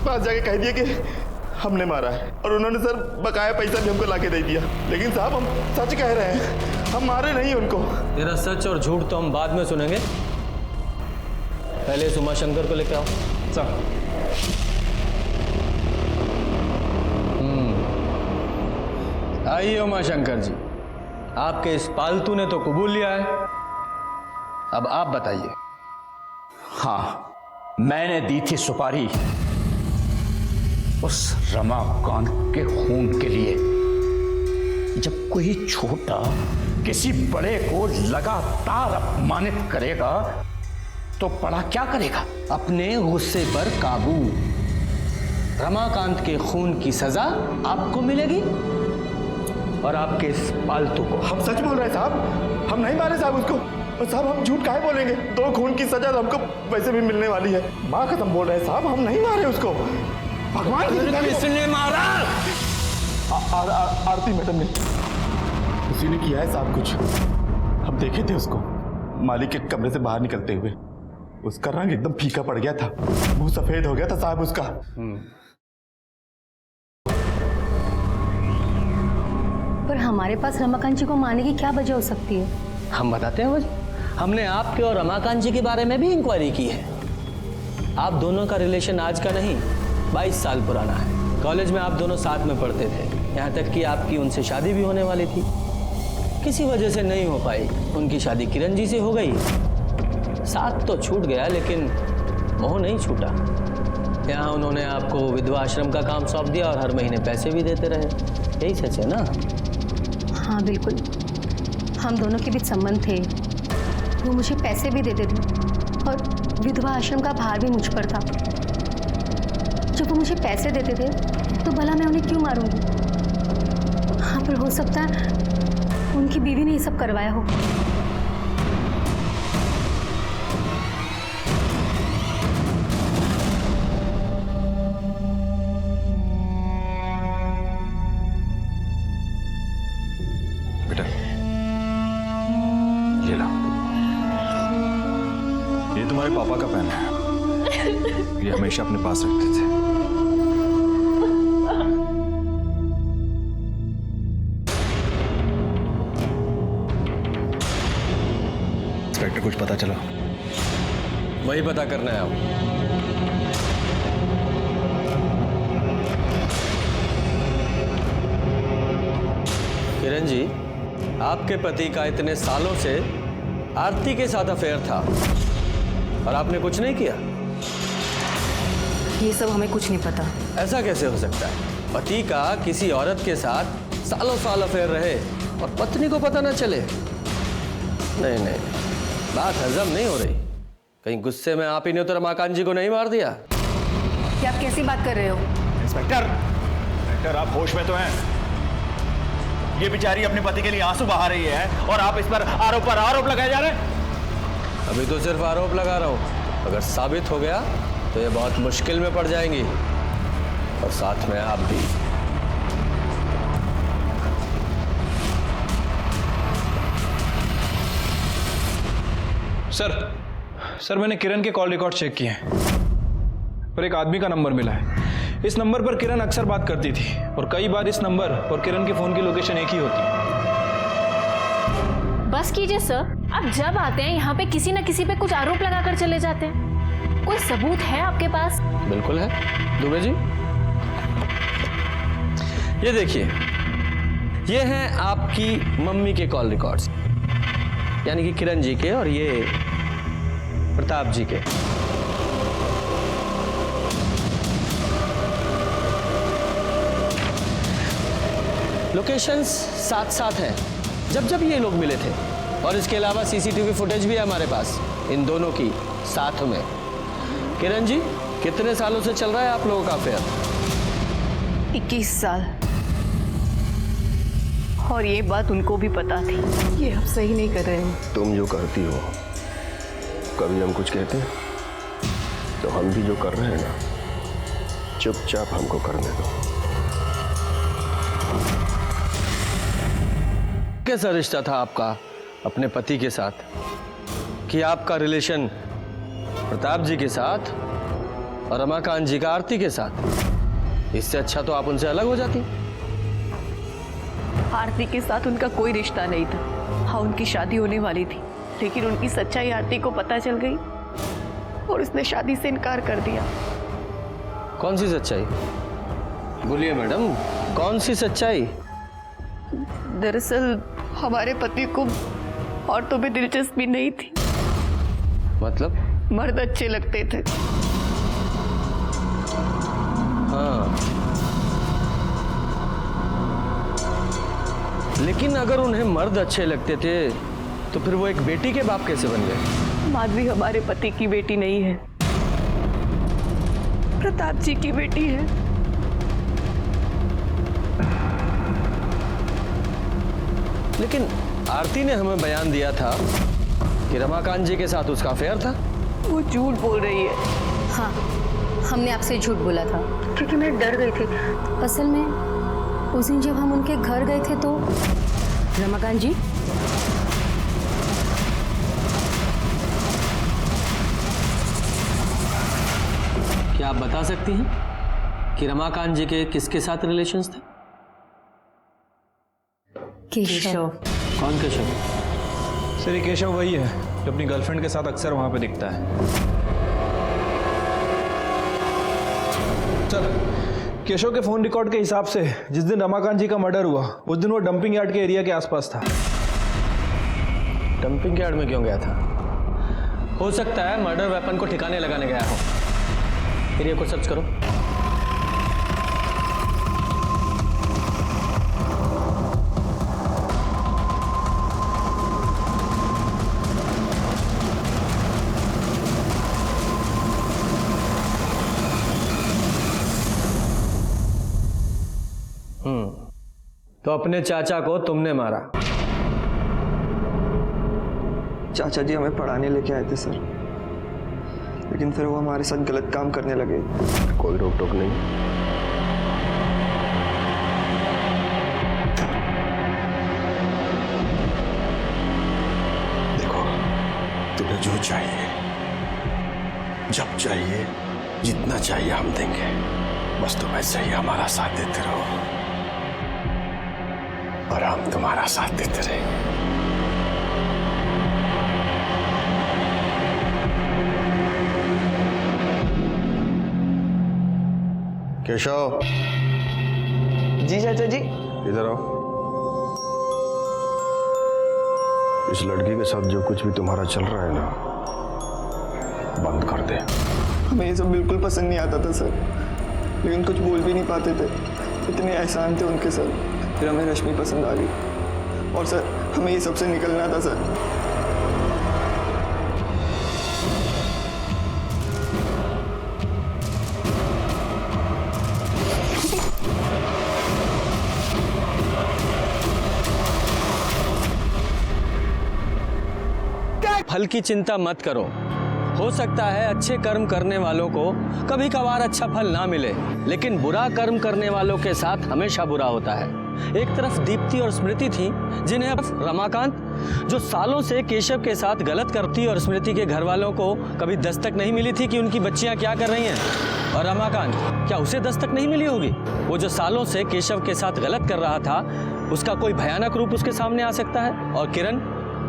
पास जाके कह दिए कि हमने मारा है, और उन्होंने सर बकाया पैसा भी हमको लाके दे दिया। लेकिन साहब हम सच कह रहे हैं, हम मारे नहीं उनको। तेरा सच और झूठ तो हम बाद में सुनेंगे, पहले इस उमाशंकर को लेके आओ। सर आइए उमाशंकर जी, आपके इस पालतू ने तो कबूल लिया है, अब आप बताइए। हाँ, मैंने दी थी सुपारी उस रमाकांत के खून के लिए। जब कोई छोटा किसी बड़े को लगातार अपमानित करेगा तो बड़ा क्या करेगा? अपने गुस्से पर काबू। रमाकांत के खून की सजा आपको मिलेगी और आपके इस पालतू को। हम सच बोल रहे हैं साहब, हम नहीं मारे साहब उसको। और साहब हम झूठ काहे बोलेंगे? 2 खून की सजा तो हमको वैसे भी मिलने वाली है। माँ कसम बोल रहे हैं साहब, हम नहीं मारे उसको। भगवान किसने मारा? आरती मैडम ने, उसी ने किया है साहब कुछ। हम देखे थे उसको मालिक के कमरे से बाहर निकलते हुए। उसका रंग एकदम फीका पड़ गया था, मुंह सफेद हो गया था साहब उसका। पर हमारे पास रमाकांत जी को मारने की क्या वजह हो सकती है? हम बताते हैं वजह। हमने आपके और रमाकांत जी के बारे में भी इंक्वायरी की है। आप दोनों का रिलेशन आज का नहीं, 22 साल पुराना है। कॉलेज में आप दोनों साथ में पढ़ते थे, यहाँ तक कि आपकी उनसे शादी भी होने वाली थी। किसी वजह से नहीं हो पाई, उनकी शादी किरण जी से हो गई। साथ तो छूट गया, लेकिन मोह नहीं छूटा। यहाँ उन्होंने आपको विधवा आश्रम का काम सौंप दिया और हर महीने पैसे भी देते रहे, यही सच है ना? हाँ बिल्कुल, हम दोनों के बीच संबंध थे। वो मुझे पैसे भी देते थे और विधवा आश्रम का भार भी मुझ पर था। जब वो मुझे पैसे देते थे तो भला मैं उन्हें क्यों मारूंगी? हाँ, पर हो सकता है उनकी बीवी ने ये सब करवाया हो। बेटा ये लो, ये तुम्हारे पापा का पेन है, ये हमेशा अपने पास रखते थे। इंस्पेक्टर, कुछ पता चला? वही पता करना है आप। किरण जी, आपके पति का इतने सालों से आरती के साथ अफेयर था और आपने कुछ नहीं किया? ये सब हमें कुछ नहीं पता। ऐसा कैसे हो सकता है? पति का किसी औरत के साथ सालों साल अफेयर रहे और पत्नी को पता ना चले? नहीं नहीं, बात हजम नहीं हो रही। कहीं गुस्से में आप ही ने तो रमाकांत जी को नहीं मार दिया? क्या आप कैसी बात कर रहे हो? इंस्पेक्टर, आप होश में तो हैं? ये बेचारी अपने पति के लिए आंसू बहा रही है और आप इस पर आरोप लगाए जा रहे हैं। अभी तो सिर्फ आरोप लगा रहा हूं, अगर साबित हो गया तो ये बहुत मुश्किल में पड़ जाएंगी और साथ में आप भी। सर मैंने किरण के कॉल रिकॉर्ड चेक किए हैं और एक आदमी का नंबर मिला है। इस नंबर पर किरण अक्सर बात करती थी और कई बार इस नंबर और किरण के फोन की लोकेशन एक ही होती है। बस कीजिए सर, आप जब आते हैं यहाँ पे किसी न किसी पे कुछ आरोप लगाकर चले जाते हैं। कोई सबूत है आपके पास? बिल्कुल है दुबे जी, ये देखिए, ये हैं आपकी मम्मी के कॉल रिकॉर्ड्स, यानी कि किरण जी के और ये प्रताप जी के। लोकेशंस साथ साथ हैं जब ये लोग मिले थे, और इसके अलावा सीसीटीवी फुटेज भी है हमारे पास इन दोनों की साथ में। किरण जी, कितने सालों से चल रहा है आप लोगों का अफेयर? 21 साल। और ये बात उनको भी पता थी। ये आप सही नहीं कर रहे हो। तुम जो करती हो, कभी हम कुछ कहते हैं तो हम भी जो कर रहे हैं ना, चुपचाप हमको करने दो। कैसा रिश्ता था आपका अपने पति के साथ कि आपका रिलेशन प्रताप जी के साथ और रमाकांत जी का आरती के साथ? इससे अच्छा तो आप उनसे अलग हो जाती। आरती के साथ उनका कोई रिश्ता नहीं था। हाँ, उनकी शादी होने वाली थी, लेकिन उनकी सच्चाई आरती को पता चल गई और उसने शादी से इनकार कर दिया। कौन सी सच्चाई? बोलिए मैडम, कौन सी सच्चाई? दरअसल हमारे पति को औरतों में दिलचस्पी नहीं थी। मतलब? मर्द अच्छे लगते थे। हाँ, लेकिन अगर उन्हें मर्द अच्छे लगते थे तो फिर वो एक बेटी के बाप कैसे बन गए? माधवी हमारे पति की बेटी नहीं है, प्रताप जी की बेटी है। लेकिन आरती ने हमें बयान दिया था कि रमाकांत जी के साथ उसका अफेयर था। वो झूठ बोल रही है। हाँ, हमने आपसे झूठ बोला था क्योंकि मैं डर गई थी। असल में उस दिन जब हम उनके घर गए थे तो रमाकांत जी, क्या आप बता सकती हैं कि रमाकांत जी के किसके साथ रिलेशंस थे? केशव। कौन केशव? सर, ये केशव वही है जो अपनी गर्लफ्रेंड के साथ अक्सर वहां पे दिखता है। सर, केशव के फोन रिकॉर्ड के हिसाब से जिस दिन रमाकांत जी का मर्डर हुआ उस दिन वो डंपिंग यार्ड के एरिया के आसपास था। डंपिंग यार्ड में क्यों गया था? हो सकता है मर्डर वेपन को ठिकाने लगाने गया हो। एरिया को सर्च करो। तो अपने चाचा को तुमने मारा? चाचा जी हमें पढ़ाने लेके आए थे सर, लेकिन फिर वो हमारे साथ गलत काम करने लगे। कोई रोक टोक नहीं। देखो, तुम्हें जो चाहिए, जब चाहिए, जितना चाहिए हम देंगे, बस तुम ऐसे ही हमारा साथ देते रहो और हम तुम्हारा साथ देते रहेंगे। केशव। जी चाचा जी। इधर आओ। इस लड़की के साथ जो कुछ भी तुम्हारा चल रहा है ना, बंद कर दे। हमें ये सब बिल्कुल पसंद नहीं आता था सर, लेकिन कुछ बोल भी नहीं पाते थे, इतने एहसान थे उनके सर। फिर हमें रश्मि पसंद आ गई और सर हमें ये सबसे निकलना था सर। फल की चिंता मत करो। हो सकता है अच्छे कर्म करने वालों को कभी कभार अच्छा फल ना मिले, लेकिन बुरा कर्म करने वालों के साथ हमेशा बुरा होता है। एक तरफ दीप्ति और स्मृति थी, जिन्हें रमाकांत, जो सालों से केशव के साथ गलत करती और स्मृति के घर वालों को कभी दस्तक नहीं मिली थी कि उनकी बच्चियां क्या कर रही हैं। और रमाकांत, क्या उसे दस्तक नहीं मिली होगी? वो जो सालों से केशव के साथ गलत कर रहा था, उसका कोई भयानक रूप उसके सामने आ सकता है। और किरण,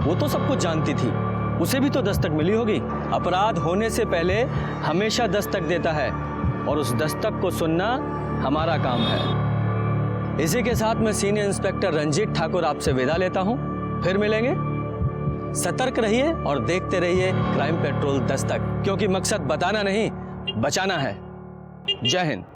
वो तो सब कुछ जानती थी, उसे भी तो दस्तक मिली होगी। अपराध होने से पहले हमेशा दस्तक देता है और उस दस्तक को सुनना हमारा काम है। इसी के साथ मैं सीनियर इंस्पेक्टर रंजीत ठाकुर आपसे विदा लेता हूं। फिर मिलेंगे। सतर्क रहिए और देखते रहिए क्राइम पेट्रोल दस्तक, क्योंकि मकसद बताना नहीं, बचाना है। जय हिंद।